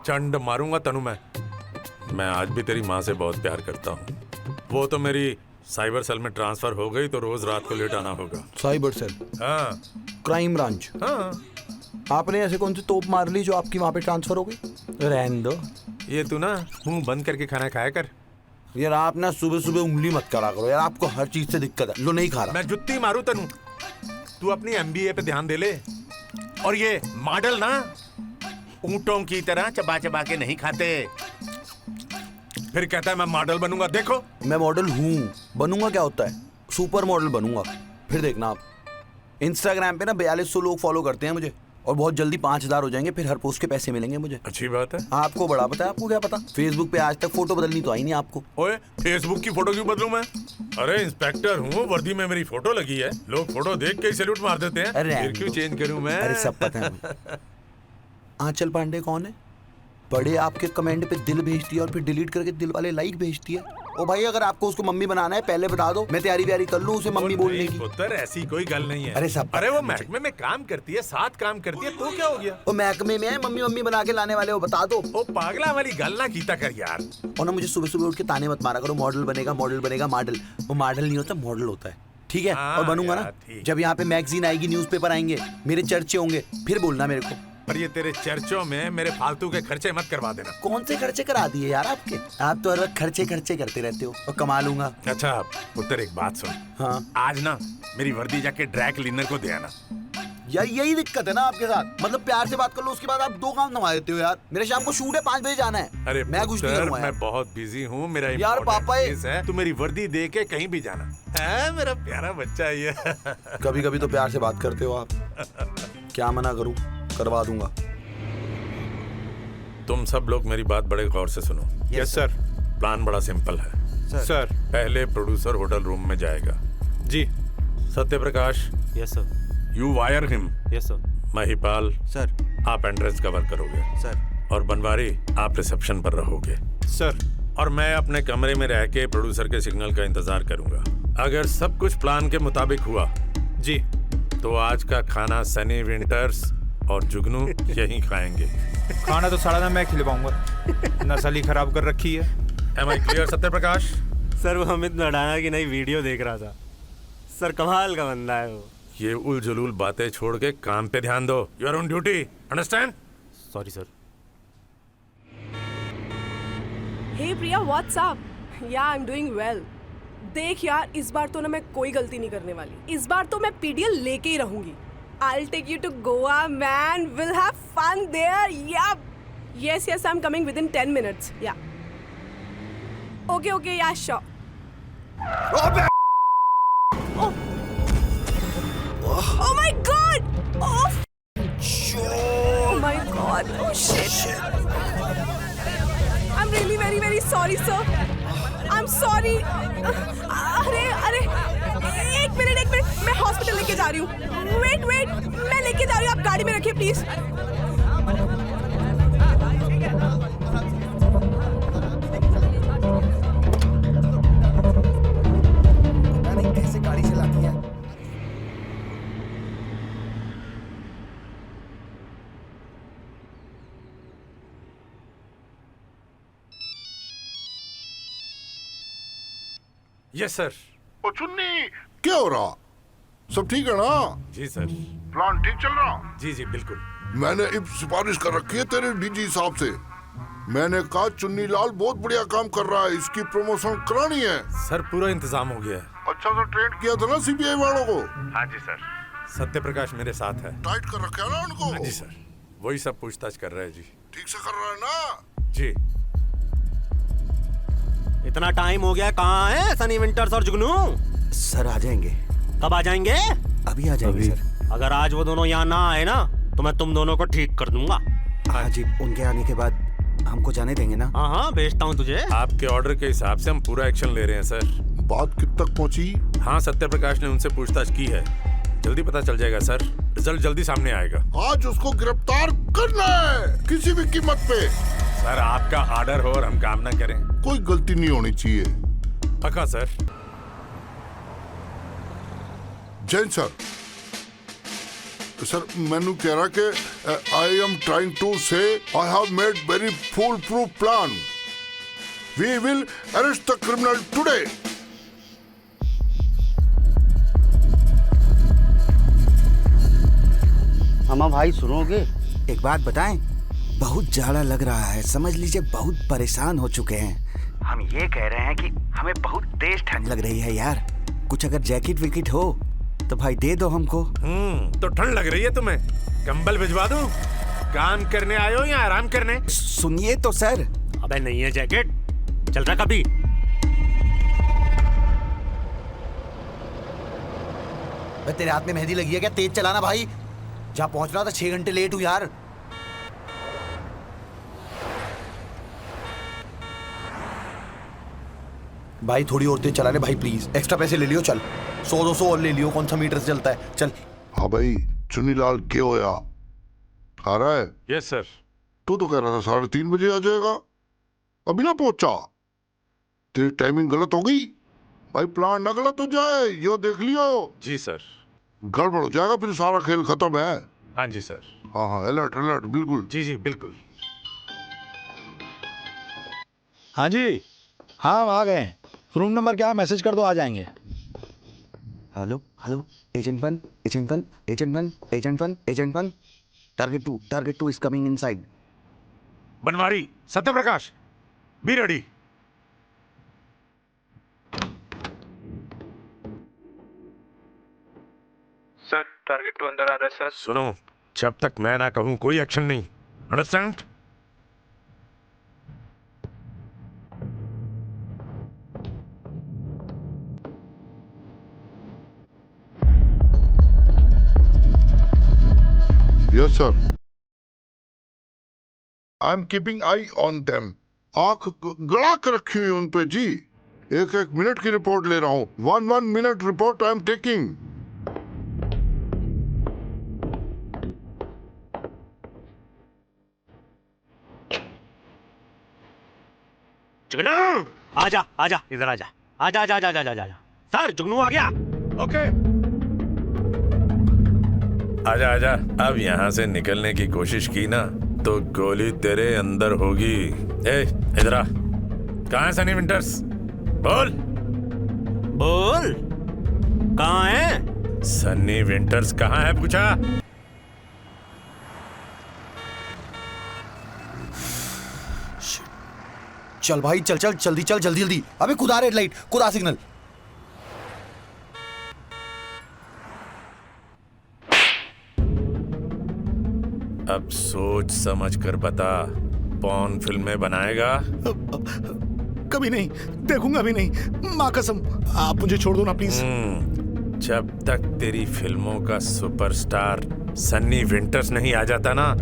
[SPEAKER 4] चंड मारूंगा तनु मैं आज भी तेरी माँ से बहुत प्यार करता हूँ। वो तो मेरी साइबर सेल में ट्रांसफर हो गई तो रोज रात को लेट आना होगा।
[SPEAKER 3] Cyber cell?
[SPEAKER 4] हाँ
[SPEAKER 3] क्राइम ब्रांच?
[SPEAKER 4] हाँ।
[SPEAKER 3] आपने ऐसे कौन सी तोप मार ली जो आपकी वहां पे ट्रांसफर हो गई? रहने दो,
[SPEAKER 4] ये तू ना मुंह बंद करके खाना खाया कर।
[SPEAKER 3] यार आप ना सुबह सुबह उंगली मत करा करो यार, आपको हर चीज से दिक्कत है। लो नहीं खा रहा।
[SPEAKER 4] मैं जुत्ती मारू तनु, तू अपनी MBA पे ध्यान दे ले। और ये मॉडल ना ऊंटों की तरह चबा चबा के नहीं खाते। फिर कहता है मैं मॉडल बनूंगा। देखो
[SPEAKER 3] मैं मॉडल हूँ, बनूंगा क्या होता है? सुपर मॉडल बनूंगा। फिर देखना आप, इंस्टाग्राम पे ना 4200 लोग फॉलो करते हैं मुझे, और बहुत जल्दी 5000 हो जाएंगे, फिर हर पोस्ट के पैसे मिलेंगे मुझे।
[SPEAKER 4] अच्छी बात है।
[SPEAKER 3] आपको बड़ा पता है, आपको क्या पता? फेसबुक पे आज तक फोटो बदलनी तो आई नहीं आपको।
[SPEAKER 4] ओए फेसबुक की फोटो क्यों बदलूं मैं? अरे इंस्पेक्टर हूँ, वर्दी में मेरी फोटो लगी है, लोग फोटो देख के ही सैल्यूट मार देते हैं।
[SPEAKER 3] अरे
[SPEAKER 4] फिर क्यों चेंज करूं मैं?
[SPEAKER 3] अरे सब पता है मुझे। आंचल पांडे कौन है? बड़े आपके कमेंट पे दिल भेजती है और फिर डिलीट करके दिल वाले लाइक भेजती है। ओ भाई अगर आपको उसको मम्मी बनाना है पहले बता दो, मैं तैयारी व्यारी कर लूं उसे मम्मी बोलने की।
[SPEAKER 4] पुत्र ऐसी कोई गल नहीं है।
[SPEAKER 3] अरे सब
[SPEAKER 4] अरे वो महकमे में काम करती है, साथ काम करती है, तो क्या हो गया?
[SPEAKER 3] वो महकमे में है, मम्मी मम्मी बना के लाने वाले हो, बता दो।
[SPEAKER 4] ओ पागला वाली गल ना कीता कर यार।
[SPEAKER 3] और ना मुझे सुबह सुबह उठ के ताने मत मारा करो, मॉडल बनेगा मॉडल बनेगा। मॉडल वो मॉडल नहीं होता, मॉडल होता है, ठीक है? और बनूंगा ना, जब यहाँ पे मैगजीन आएगी, न्यूज़पेपर आएंगे, मेरे चर्चे होंगे, फिर बोलना मेरे को।
[SPEAKER 4] पर ये तेरे चर्चों में मेरे फालतू के खर्चे मत करवा देना।
[SPEAKER 3] कौन से खर्चे करा दिए यार आपके? आप तो हर वक्त खर्चे खर्चे करते रहते हो और कमा लूंगा।
[SPEAKER 4] अच्छा पुत्र एक बात सुन।
[SPEAKER 3] हाँ
[SPEAKER 4] आज ना मेरी वर्दी जाके ड्राई क्लीनर को दे आना।
[SPEAKER 3] यार यही दिक्कत है ना आपके साथ, मतलब प्यार से बात कर लो उसके बाद आप दो काम नवा देते हो यार। मेरे शाम को शूट है, 5 बजे जाना है।
[SPEAKER 4] अरे
[SPEAKER 3] मैं कुछ नहीं
[SPEAKER 4] पुत्र,
[SPEAKER 3] करूंगा यार।
[SPEAKER 4] मैं बहुत बिजी हूँ, मेरा
[SPEAKER 3] यार
[SPEAKER 4] important
[SPEAKER 3] पापा
[SPEAKER 4] case है, तू मेरी वर्दी दे के कहीं भी जाना है। मेरा प्यारा बच्चा है ये।
[SPEAKER 3] कभी कभी तो प्यार से बात करते हो आप। क्या मना करूं, करवा दूंगा।
[SPEAKER 4] तुम सब लोग मेरी बात बड़े गौर से सुनो।
[SPEAKER 6] Yes sir.
[SPEAKER 4] प्लान बड़ा सिंपल है
[SPEAKER 6] सर।
[SPEAKER 4] पहले प्रोड्यूसर होटल रूम में जाएगा।
[SPEAKER 6] जी।
[SPEAKER 4] Satyaprakash,
[SPEAKER 6] yes sir.
[SPEAKER 4] You wire him.
[SPEAKER 6] Yes sir.
[SPEAKER 1] Mahipal sir,
[SPEAKER 4] आप एंट्रेंस कवर करोगे
[SPEAKER 1] सर,
[SPEAKER 4] और बनवारी आप रिसेप्शन पर रहोगे
[SPEAKER 6] सर।
[SPEAKER 4] और मैं अपने कमरे में रह के प्रोड्यूसर के सिग्नल का इंतजार करूंगा। अगर सब कुछ प्लान के मुताबिक हुआ
[SPEAKER 6] जी
[SPEAKER 4] तो आज का खाना सनी विंटर्स और जुगनू यहीं खाएंगे।
[SPEAKER 6] खाना तो सारा ना मैं खिलवाऊंगा, नस्ल ही खराब कर रखी है।
[SPEAKER 4] Am I clear, Satyaprakash?
[SPEAKER 10] Sir वो अमित नडाना की नई वीडियो देख रहा था सर, कमाल का बंदा है वो।
[SPEAKER 4] ये उल जुलूल बातें छोड़ के काम पे ध्यान दो। You are on duty, understand?
[SPEAKER 10] Sorry sir.
[SPEAKER 8] Hey Priya, what's up? Yeah I am doing well. देख यार, इस बार तो ना मैं कोई गलती नहीं करने वाली। इस बार तो मैं पीडीएल लेके ही रहूंगी। I'll take you to Goa, man. We'll have fun there. Yeah. Yes, yes, I'm coming within 10 minutes. Yeah. Okay, okay, yeah, sure. Oh. Oh my God! Oh. Oh my God! Oh shit! I'm really very very sorry, sir. I'm sorry. अरे एक minute मैं hospital लेके जा रही हूँ। Wait मैं लेके जा रही हूँ, आप गाड़ी में रखिए प्लीज।
[SPEAKER 3] कैसे गाड़ी चलाती है?
[SPEAKER 4] Yes sir.
[SPEAKER 5] ओ चुन्नी, क्या हो रहा? सब ठीक है ना?
[SPEAKER 4] जी सर।
[SPEAKER 5] प्लान ठीक चल रहा?
[SPEAKER 4] जी जी बिल्कुल।
[SPEAKER 5] मैंने एक सिफारिश कर रखी है तेरे डीजी साहब से। मैंने कहा चुन्नी लाल बहुत बढ़िया काम कर रहा है, इसकी प्रमोशन करानी है।
[SPEAKER 4] सर पूरा इंतजाम हो गया है।
[SPEAKER 5] अच्छा से ट्रेन किया था ना सीबीआई वालों को?
[SPEAKER 4] हाँ जी सर। सत्यप्रकाश मेरे साथ है।
[SPEAKER 5] टाइट कर रखा है ना उनको?
[SPEAKER 4] हाँ जी सर, वही सब पूछताछ कर रहे हैं जी।
[SPEAKER 5] ठीक से कर रहा है ना?
[SPEAKER 4] जी।
[SPEAKER 10] इतना टाइम हो गया, कहाँ है सनी विंटर्स और जुगनू?
[SPEAKER 1] सर आ जाएंगे।
[SPEAKER 10] कब आ जाएंगे?
[SPEAKER 1] अभी आ जाएंगे सर।
[SPEAKER 10] अगर आज वो दोनों यहाँ ना आए ना तो मैं तुम दोनों को ठीक कर दूंगा।
[SPEAKER 1] हाँ जी, उनके आने के बाद हमको जाने देंगे ना?
[SPEAKER 10] हाँ हाँ, भेजता हूँ तुझे।
[SPEAKER 4] आपके ऑर्डर के हिसाब से हम पूरा एक्शन ले रहे हैं सर।
[SPEAKER 5] बात कित तक पहुंची?
[SPEAKER 4] हाँ, सत्यप्रकाश ने उनसे पूछताछ की है, जल्दी पता चल जाएगा सर। रिजल्ट जल्दी सामने आएगा।
[SPEAKER 5] आज उसको गिरफ्तार करना है किसी भी कीमत पे।
[SPEAKER 4] सर आपका ऑर्डर हो और हम काम ना करें?
[SPEAKER 5] कोई गलती नहीं होनी चाहिए।
[SPEAKER 4] पक्का सर।
[SPEAKER 5] जैन सर, सर मैनू कह रहा कि I am trying to say I have made very foolproof plan. We will arrest the criminal today.
[SPEAKER 9] मामा भाई सुनोगे?
[SPEAKER 1] एक बात बताएं, बहुत जाड़ा लग रहा है, समझ लीजिए बहुत परेशान हो चुके हैं। हम ये कह रहे हैं कि हमें बहुत तेज ठंड लग रही है यार। कुछ अगर जैकेट विकेट हो तो भाई दे दो हमको।
[SPEAKER 4] तो ठंड लग रही है तुम्हें? कंबल भिजवा दूं? काम करने आए हो या आराम करने?
[SPEAKER 1] सुनिए तो सर।
[SPEAKER 10] अबे नहीं है जैकेट, चल रहा कभी?
[SPEAKER 3] तेरे हाथ में मेहंदी लगी है क्या? तेज चलाना भाई, जहाँ पहुंचना था 6 घंटे लेट हूँ यार। भाई थोड़ी और तेज चला ले भाई प्लीज, एक्स्ट्रा पैसे ले लियो। चल 100-200 और ले लियो, कौन सा मीटर से चलता है। चल।
[SPEAKER 5] हाँ भाई, चुन्नीलाल क्या होया? आ रहा है?
[SPEAKER 4] Yes sir.
[SPEAKER 5] तू तो कह रहा था 3:30 बजे आ जाएगा, अभी ना पहुंचा। तेरी टाइमिंग गलत हो गई भाई, प्लान ना गलत हो जाए, यो देख लियो।
[SPEAKER 4] जी सर।
[SPEAKER 5] गड़बड़ हो जाएगा फिर, सारा खेल खत्म है।
[SPEAKER 4] हाँ जी सर।
[SPEAKER 5] हाँ हाँ, अलर्ट अलर्ट, बिल्कुल।
[SPEAKER 4] जी जी बिल्कुल।
[SPEAKER 2] हाँ जी, हाँ आ गए। रूम नंबर क्या? मैसेज कर दो, आ जाएंगे।
[SPEAKER 1] Hello hello, agent 1, agent 1, agent 1, agent 1, agent 1। Target 2 is coming inside.
[SPEAKER 4] Banwari Satyaprakash be ready.
[SPEAKER 6] Sir target 2 अंदर आ रहा है सर।
[SPEAKER 4] सुनो, जब तक मैं ना कहूं कोई एक्शन नहीं, understand?
[SPEAKER 5] Yes sir, I am keeping I on them. आंख गड़ा कर रखी हुई उन पे जी। एक एक मिनट की रिपोर्ट ले रहा हूँ। 1 minute report I am taking.
[SPEAKER 10] जुगनू आजा आजा इधर आजा आजा आजा आजा आजा आजा। सर जुगनू आ गया।
[SPEAKER 4] ओके, आजा आजा। अब यहाँ से निकलने की कोशिश की ना तो गोली तेरे अंदर होगी। ए इधर आ। कहाँ है सनी विंटर्स? बोल
[SPEAKER 10] बोल कहाँ है?
[SPEAKER 4] सनी विंटर्स कहाँ है पूछा।
[SPEAKER 3] चल भाई चल चल, जल्दी चल, जल्दी जल्दी। अबे खुदा रेड लाइट, खुदा सिग्नल।
[SPEAKER 4] अब सोच समझ कर बता, पॉर्न फिल्में बनाएगा?
[SPEAKER 2] कभी नहीं, देखूंगा भी नहीं, माँ कसम। आप मुझे छोड़ दो ना प्लीज।
[SPEAKER 4] जब तक तेरी फिल्मों का सुपरस्टार सन्नी विंटर्स नहीं आ जाता ना,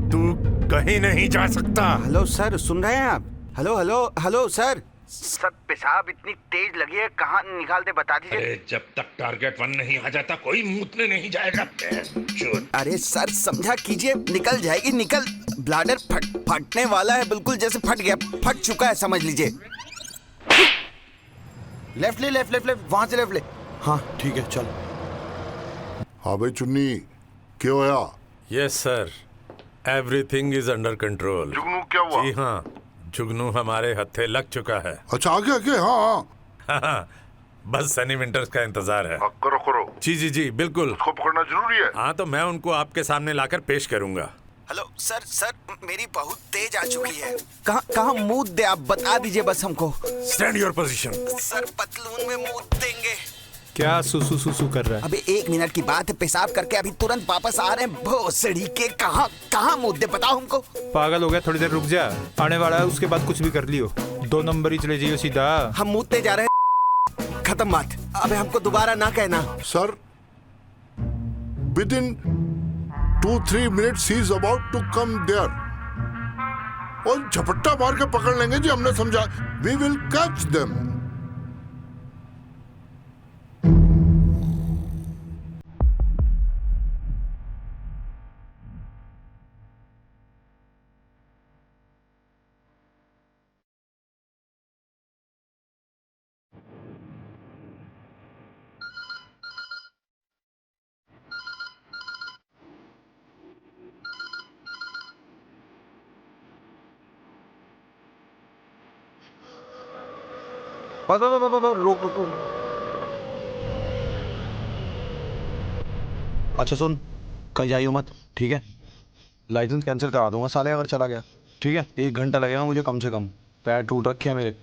[SPEAKER 4] तू कहीं नहीं जा सकता।
[SPEAKER 1] हेलो सर, सुन रहे हैं आप? Hello hello hello sir. Sir पेशाब इतनी तेज लगी है, कहाँ निकालते बता दीजिए।
[SPEAKER 4] अरे जब तक टारगेट 1 नहीं आ जाता कोई मूतने नहीं जाएगा।
[SPEAKER 1] अरे सर समझा कीजिए, निकल जाएगी, निकल। ब्लैडर फटने वाला है, बिल्कुल जैसे फट गया, फट चुका है समझ लीजिए।
[SPEAKER 3] लेफ्ट ले, लेफ्ट लेफ्ट लेफ्ट, वहां से लेफ्ट ले। हाँ ठीक है चल।
[SPEAKER 5] हाँ भाई चुन्नी, क्या होया?
[SPEAKER 4] Yes sir, everything is under control.
[SPEAKER 5] जुगनू क्या हुआ?
[SPEAKER 4] जी हाँ, जुगनू हमारे हत्थे लग चुका है।
[SPEAKER 5] अच्छा आगे आगे। हाँ
[SPEAKER 4] हाँ, बस सनी विंटर्स का इंतजार है।
[SPEAKER 5] करो करो।
[SPEAKER 4] जी जी जी बिल्कुल।
[SPEAKER 5] उसको पकड़ना जरूरी है।
[SPEAKER 4] हाँ तो मैं उनको आपके सामने लाकर पेश करूंगा।
[SPEAKER 1] हेलो सर, सर मेरी बहुत तेज आ चुकी है। कहाँ कहाँ मूत दे आप बता दीजिए बस हमको।
[SPEAKER 4] Stand your position.
[SPEAKER 1] सर पतलून में मूत देंगे।
[SPEAKER 6] क्या सुसु सुसु कर रहा है?
[SPEAKER 1] अबे 1 मिनट की बात है, पेशाब करके अभी तुरंत वापस आ रहे हैं। भोसड़ी के कहाँ कहाँ मुद्दे बताओ हमको।
[SPEAKER 6] पागल हो गया, थोड़ी देर रुक जा, आने वाला है, उसके बाद कुछ भी कर लियो। 2 नंबर ही चले जाइयो सीधा।
[SPEAKER 1] हम मुद्दे जा रहे हैं, खत्म बात। अबे हमको दोबारा ना कहना।
[SPEAKER 5] Sir within 2-3 minutes he is about to come there। और झपट्टा मार के पकड़ लेंगे जी, हमने समझा। We will catch them।
[SPEAKER 3] रोक। अच्छा सुन, कहीं जाइयो मत, ठीक है? लाइसेंस कैंसिल करा दूंगा साले अगर चला गया, ठीक है? 1 घंटा लगेगा मुझे कम से कम। पैर टूट रखे हैं मेरे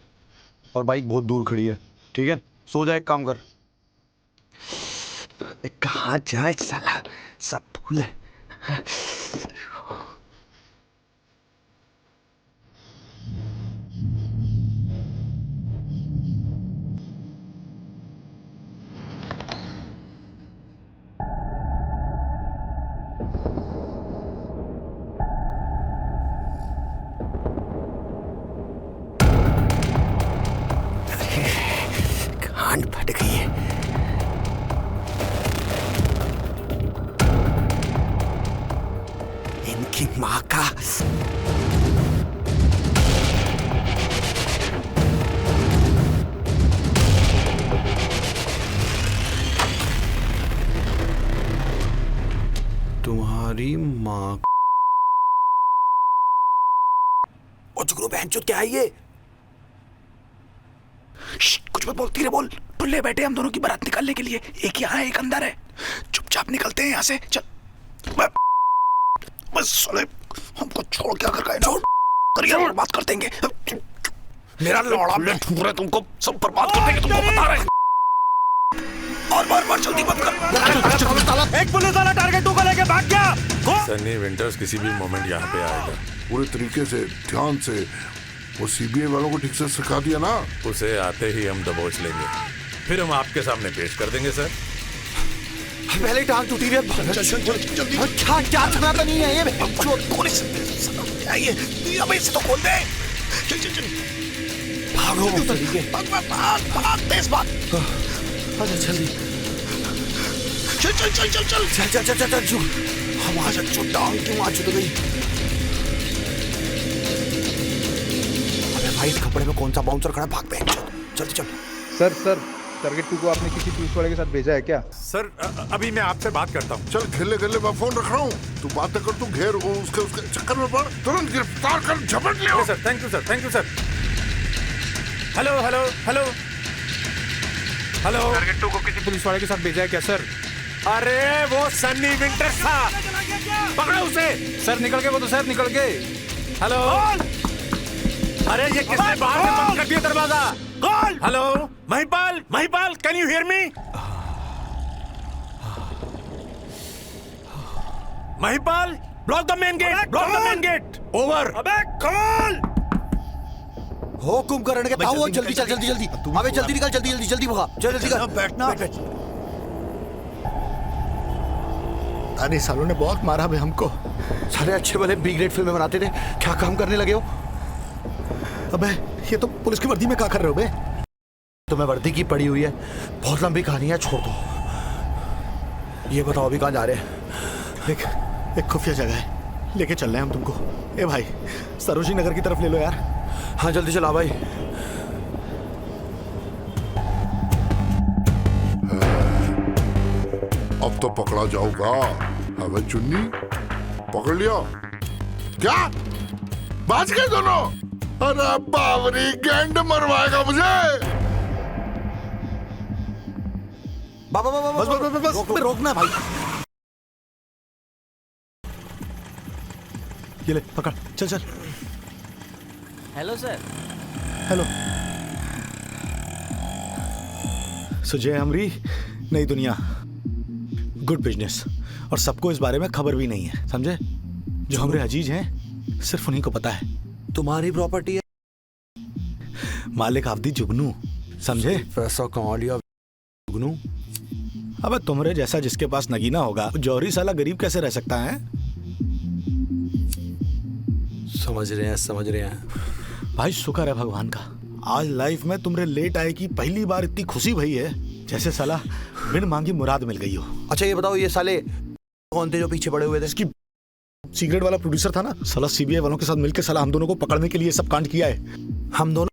[SPEAKER 3] और बाइक बहुत दूर खड़ी है, ठीक है? सो जा, एक काम कर।
[SPEAKER 1] कहाँ जाए साला, सब भूल है। कान फट गई है। इनकी माँ का।
[SPEAKER 2] तुम्हारी माँ।
[SPEAKER 1] ओ जुगनू बहनचोद क्या है ये? कुछ मत बोल, धीरे बोल। टुल्ले बैठे हम दोनों की बारात निकालने के लिए। एक यहाँ है, एक अंदर है। चुपचाप निकलते हैं यहाँ से, चल।
[SPEAKER 2] बस साले हमको छोड़ क्या कर गए ना, करियर बर्बाद कर देंगे। मेरा लौड़ा में ढूंढ रहे तुमको, सब बर्बाद कर देंगे, तुमको बता रहे। और बार जल्दी मत कर।
[SPEAKER 10] एक पुलिस वाला टारगेट 2 को लेके भाग गया।
[SPEAKER 4] सनी विंटर्स किसी भी मोमेंट यहाँ पे आएगा।
[SPEAKER 5] पूरे तरीके से ध्यान से वो सीबीआई वालों को ठीक से सिखा दिया ना,
[SPEAKER 4] उसे आते ही हम दबोच लेंगे, फिर हम आपके सामने पेश कर देंगे सर।
[SPEAKER 3] पहले टांग टूटी है। क्या चलाता नहीं है ये?
[SPEAKER 2] अब इसे तो खोल दे। चल भागो, भाग तेज भाग। जल्दी चल। हम आ जा, टांग क्यों आ चुक गई?
[SPEAKER 3] वाइट कपड़े में कौन सा बाउंसर खड़ा? भाग पे, जल्दी चल।
[SPEAKER 6] सर टारगेट 2 को आपने किसी पुलिस वाले के साथ भेजा है क्या?
[SPEAKER 4] सर अभी मैं आपसे बात करता हूँ।
[SPEAKER 5] चल खेले मैं फोन रख रहा हूँ, तू बातें कर, तू घेर उसके चक्कर में पड़, तुरंत गिरफ्तार कर, झपट लियो।
[SPEAKER 4] Sir thank you sir. Hello
[SPEAKER 6] target 2 को किसी पुलिस वाले के साथ भेजा है क्या सर?
[SPEAKER 4] अरे वो सनी विंटर्स था, पकड़ो उसे।
[SPEAKER 6] सर निकल गए वो तो, सर निकल गए।
[SPEAKER 4] हेलो, अरे ये किसने बाहर से बंद कर दिया दरवाजा? Call. Hello Mahipal, can you hear me? Mahipal, block the main gate. Over.
[SPEAKER 10] अबे कॉल।
[SPEAKER 3] हुकुम करने के ताऊ, जल्दी चल, जल्दी। अबे जल्दी निकल, जल्दी भगा, जल्दी कर।
[SPEAKER 2] बैठना। अरे सालों ने बहुत मारा बे हमको।
[SPEAKER 3] सारे अच्छे भले बी ग्रेड फिल्में बनाते थे, क्या काम करने लगे हो?
[SPEAKER 2] अबे ये तो पुलिस की वर्दी में क्या कर रहे हो बे?
[SPEAKER 3] तुम्हें वर्दी की पड़ी हुई है, बहुत लंबी कहानी है, छोड़ दो। ये बताओ अभी कहाँ जा रहे हैं?
[SPEAKER 2] देख, एक खुफिया जगह है, लेके चल रहे हैं हम तुमको। ए भाई, सरोजी नगर की तरफ ले लो यार।
[SPEAKER 3] हाँ जल्दी चला भाई।
[SPEAKER 5] अब तो पकड़ा जाऊंगा। अबे चुन्नी, पकड़ लिया क्या? बच गए दोनों? अरे बावरी, गैंड मरवाएगा मुझे।
[SPEAKER 2] बस रोकना भाई। ये ले पकड़, चल।
[SPEAKER 10] Hello sir.
[SPEAKER 2] हेलो सुजय हमरी, नई दुनिया, गुड बिजनेस। और सबको इस बारे में खबर भी नहीं है, समझे? जो हमारे अजीज हैं सिर्फ उन्हीं को पता है।
[SPEAKER 3] तुम्हारी प्रॉपर्टी है,
[SPEAKER 2] मालिक आफदी जुगनू, समझे?
[SPEAKER 3] पैसा कमा लिया जुगनू।
[SPEAKER 2] अबे तुमरे जैसा जिसके पास नगीना होगा, जौहरी साला गरीब कैसे रह सकता है?
[SPEAKER 3] समझ रहे हैं
[SPEAKER 2] भाई, शुक्र है भगवान का, आज लाइफ में तुमरे लेट आए की पहली बार इतनी खुशी भई है जैसे साला बिन मांगी मुराद मिल गई हो।
[SPEAKER 3] अच्छा ये बताओ, ये साले कौन थे जो पीछे पड़े हुए थे?
[SPEAKER 2] इसकी सिगरेट वाला प्रोड्यूसर था ना साला, सीबीआई वालों के साथ मिलकर साला हम दोनों को पकड़ने के लिए सब कांड किया है।
[SPEAKER 3] हम दोनों?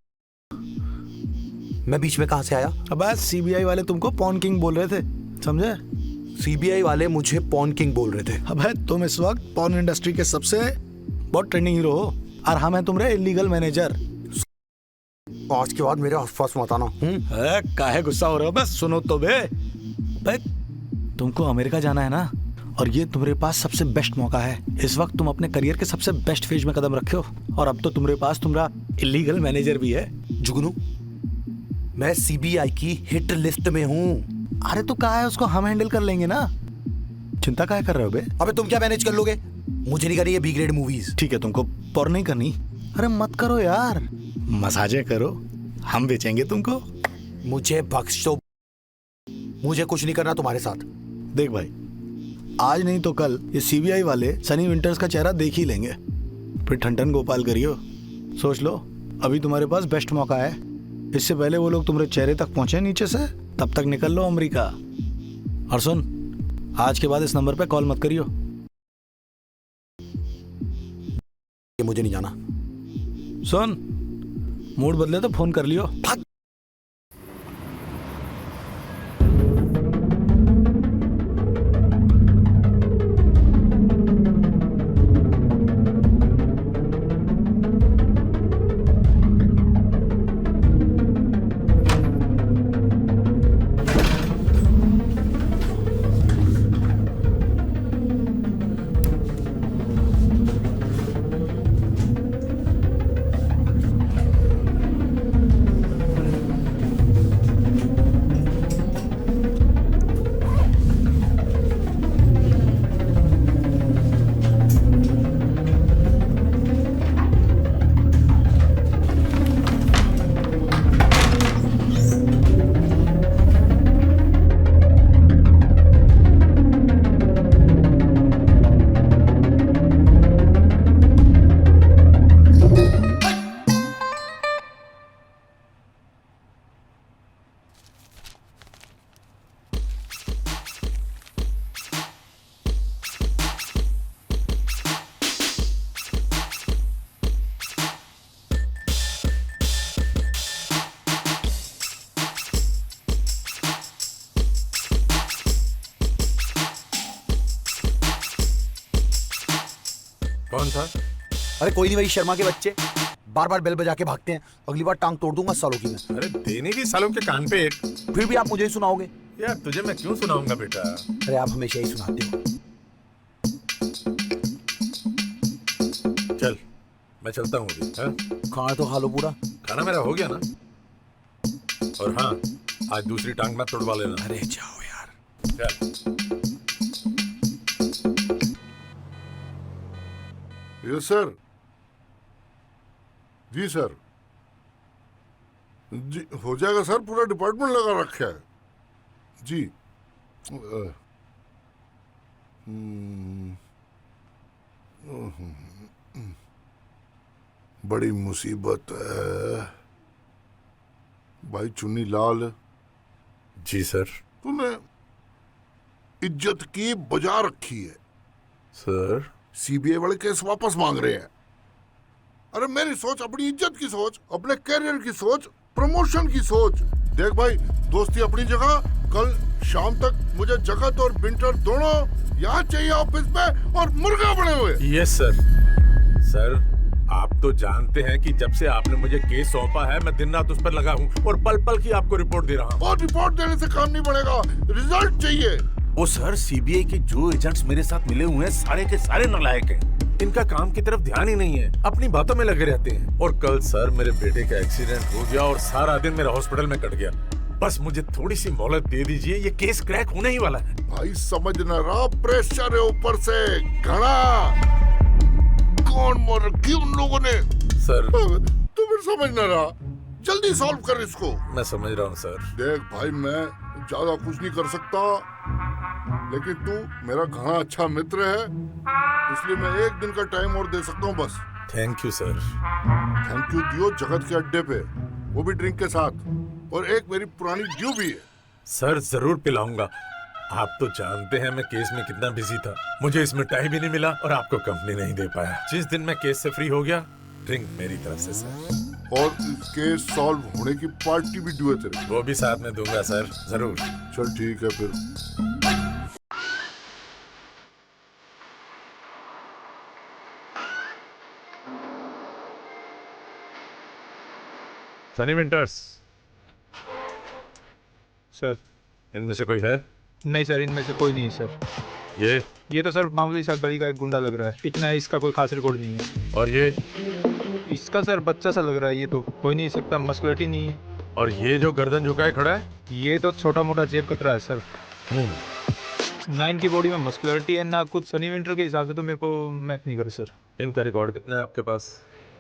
[SPEAKER 3] मैं बीच में कहां से आया?
[SPEAKER 2] अब सीबीआई वाले तुमको पॉन किंग बोल रहे थे, समझे?
[SPEAKER 3] सीबीआई वाले मुझे पॉन किंग बोल रहे थे?
[SPEAKER 2] अब तुम इस वक्त पॉन इंडस्ट्री के सबसे बहुत ट्रेंडिंग हीरो हो, और हम हैं तुम्हारे इलीगल मैनेजर।
[SPEAKER 3] आज के बाद मेरे आसपास मत आना।
[SPEAKER 2] काहे गुस्सा हो रहे हो? बस सुनो तो बे, तुमको अमेरिका जाना है ना, और ये तुम्हारे पास सबसे बेस्ट मौका है। इस वक्त तुम अपने करियर के सबसे बेस्ट फेज में कदम रखे हो, और अब तो तुम्हारे पास तुम्हारा इलीगल मैनेजर भी है।
[SPEAKER 3] जुगनू, मैं सीबीआई की हिट लिस्ट में हूँ।
[SPEAKER 2] अरे तो कहा है, उसको हम हैंडल कर लेंगे ना, चिंता काहे कर रहे हो बे?
[SPEAKER 3] अबे तुम क्या मैनेज कर लोगे? मुझे नहीं करनी है बी ग्रेड मूवीज।
[SPEAKER 2] ठीक है, तुमको पर नहीं करनी? अरे मत करो यार, मसाजे करो, हम बेचेंगे तुमको।
[SPEAKER 3] मुझे बख्श दो, मुझे कुछ नहीं करना तुम्हारे साथ।
[SPEAKER 2] देख भाई, आज नहीं तो कल ये सीबीआई वाले सनी विंटर्स का चेहरा देख ही लेंगे, फिर ठंडन गोपाल करियो। सोच लो, अभी तुम्हारे पास बेस्ट मौका है, इससे पहले वो लोग तुम्हारे चेहरे तक पहुंचे नीचे से, तब तक निकल लो अमेरिका। और सुन, आज के बाद इस नंबर पे कॉल मत करियो।
[SPEAKER 3] मुझे नहीं जाना।
[SPEAKER 2] सुन, मूड बदले तो फोन कर लियो।
[SPEAKER 4] कौन था?
[SPEAKER 3] अरे कोई नहीं, वही शर्मा के बच्चे बार बार बेल बजा के भागते हैं। अगली बार टांग तोड़ दूंगा सालों की मैं।
[SPEAKER 4] अरे देने की सालों के कान पे एक।
[SPEAKER 3] फिर भी आप मुझे ही सुनाओगे।
[SPEAKER 4] यार तुझे मैं क्यों सुनाऊंगा बेटा?
[SPEAKER 3] अरे आप हमेशा ही सुनाते हो।
[SPEAKER 4] चल मैं चलता हूँ अभी। हाँ?
[SPEAKER 3] खाना तो खा लो पूरा।
[SPEAKER 4] खाना मेरा हो गया ना? और हाँ, आज दूसरी टांग मत तोड़वा लेना।
[SPEAKER 3] अरे जाओ यार।
[SPEAKER 4] चल।
[SPEAKER 5] Yes sir. जी सर। जी हो जाएगा सर, पूरा डिपार्टमेंट लगा रखा है जी। बड़ी मुसीबत है भाई चुन्नी लाल।
[SPEAKER 4] जी सर।
[SPEAKER 5] तूने इज्जत की बजा रखी है
[SPEAKER 4] सर।
[SPEAKER 5] सीबीआई वाले केस वापस मांग रहे हैं। अरे मेरी सोच, अपनी इज्जत की सोच, अपने कैरियर की सोच, प्रमोशन की सोच। देख भाई, दोस्ती अपनी जगह। कल शाम तक मुझे जगत और बिंटर दोनों यहाँ चाहिए ऑफिस में, और मुर्गा बने हुए।
[SPEAKER 4] Yes sir. सर आप तो जानते हैं कि जब से आपने मुझे केस सौंपा है मैं दिन रात उस पर लगा हूँ और पल पल की आपको रिपोर्ट दे रहा हूँ।
[SPEAKER 5] और रिपोर्ट देने से काम नहीं बढ़ेगा, रिजल्ट चाहिए।
[SPEAKER 4] ओ सर, सीबीआई के जो एजेंट्स मेरे साथ मिले हुए हैं सारे के सारे नालायक हैं। इनका काम की तरफ ध्यान ही नहीं है, अपनी बातों में लगे रहते हैं। और कल सर मेरे बेटे का एक्सीडेंट हो गया और सारा दिन मेरा हॉस्पिटल में कट गया। बस मुझे थोड़ी सी मोहलत दे दीजिए, ये केस क्रैक होने ही वाला है।
[SPEAKER 5] भाई समझ न रहा, प्रेशर है ऊपर से घड़ा। कौन मर रखी उन लोगों ने?
[SPEAKER 4] सर
[SPEAKER 5] तू फिर समझ न रहा, जल्दी सॉल्व कर इसको।
[SPEAKER 4] मैं समझ रहा हूँ सर।
[SPEAKER 5] देख भाई, मैं ज्यादा कुछ नहीं कर सकता, लेकिन तू मेरा घना अच्छा मित्र है, इसलिए मैं एक दिन का टाइम और दे सकता हूँ बस।
[SPEAKER 4] Thank you sir.
[SPEAKER 5] Thank you दियो जगत के अड्डे पे, वो भी ड्रिंक के साथ, और एक मेरी पुरानी ड्यू भी है।
[SPEAKER 4] सर जरूर पिलाऊंगा। आप तो जानते हैं मैं केस में कितना बिजी था, मुझे इसमें टाइम ही नहीं मिला और आपको कंपनी नहीं दे पाया। जिस दिन मैं केस से फ्री हो गया, ड्रिंक मेरी तरफ से सर।
[SPEAKER 5] और केस सॉल्व होने की पार्टी भी ड्यू है तेरे।
[SPEAKER 4] वो भी साथ में दूंगा सर, जरूर।
[SPEAKER 5] चल ठीक है फिर।
[SPEAKER 4] Sunny winters
[SPEAKER 6] sir.
[SPEAKER 4] इनमें से कोई है?
[SPEAKER 6] नहीं सर, इनमें से कोई नहीं है सर। ये तो सर मामूली सा गली का एक गुंडा लग रहा है, इतना इसका कोई खास रिकॉर्ड नहीं है।
[SPEAKER 4] और ये?
[SPEAKER 6] इसका सर बच्चा सा लग रहा है, ये तो कोई नहीं सकता, मस्कुलिटी नहीं है।
[SPEAKER 4] और ये जो गर्दन झुकाए खड़ा है?
[SPEAKER 6] ये तो छोटा मोटा जेब कतरा है सर। ना इनकी बॉडी में मस्कुलिटी है ना कुछ। सनी विंटर के हिसाब से तो मेरे को मैच नहीं करे सर।
[SPEAKER 4] इनका रिकॉर्ड कितना है आपके पास?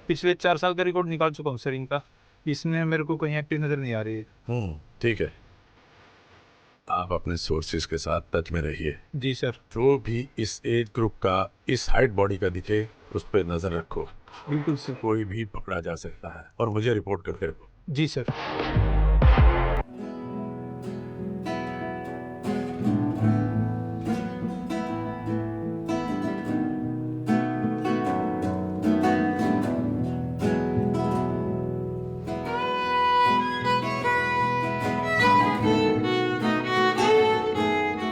[SPEAKER 6] पिछले 4 साल का रिकॉर्ड निकाल चुका हूँ सर इनका, इसमें मेरे को कहीं एक्टिव नजर नहीं आ रही है।
[SPEAKER 4] ठीक है, आप अपने सोर्सेज के साथ टच में रहिए।
[SPEAKER 6] जी सर।
[SPEAKER 4] जो भी इस एज ग्रुप का, इस हाइट बॉडी का दिखे, उस पर नजर रखो।
[SPEAKER 6] बिल्कुल सर।
[SPEAKER 4] कोई भी पकड़ा जा सकता है और मुझे रिपोर्ट करते रहो।
[SPEAKER 6] जी सर।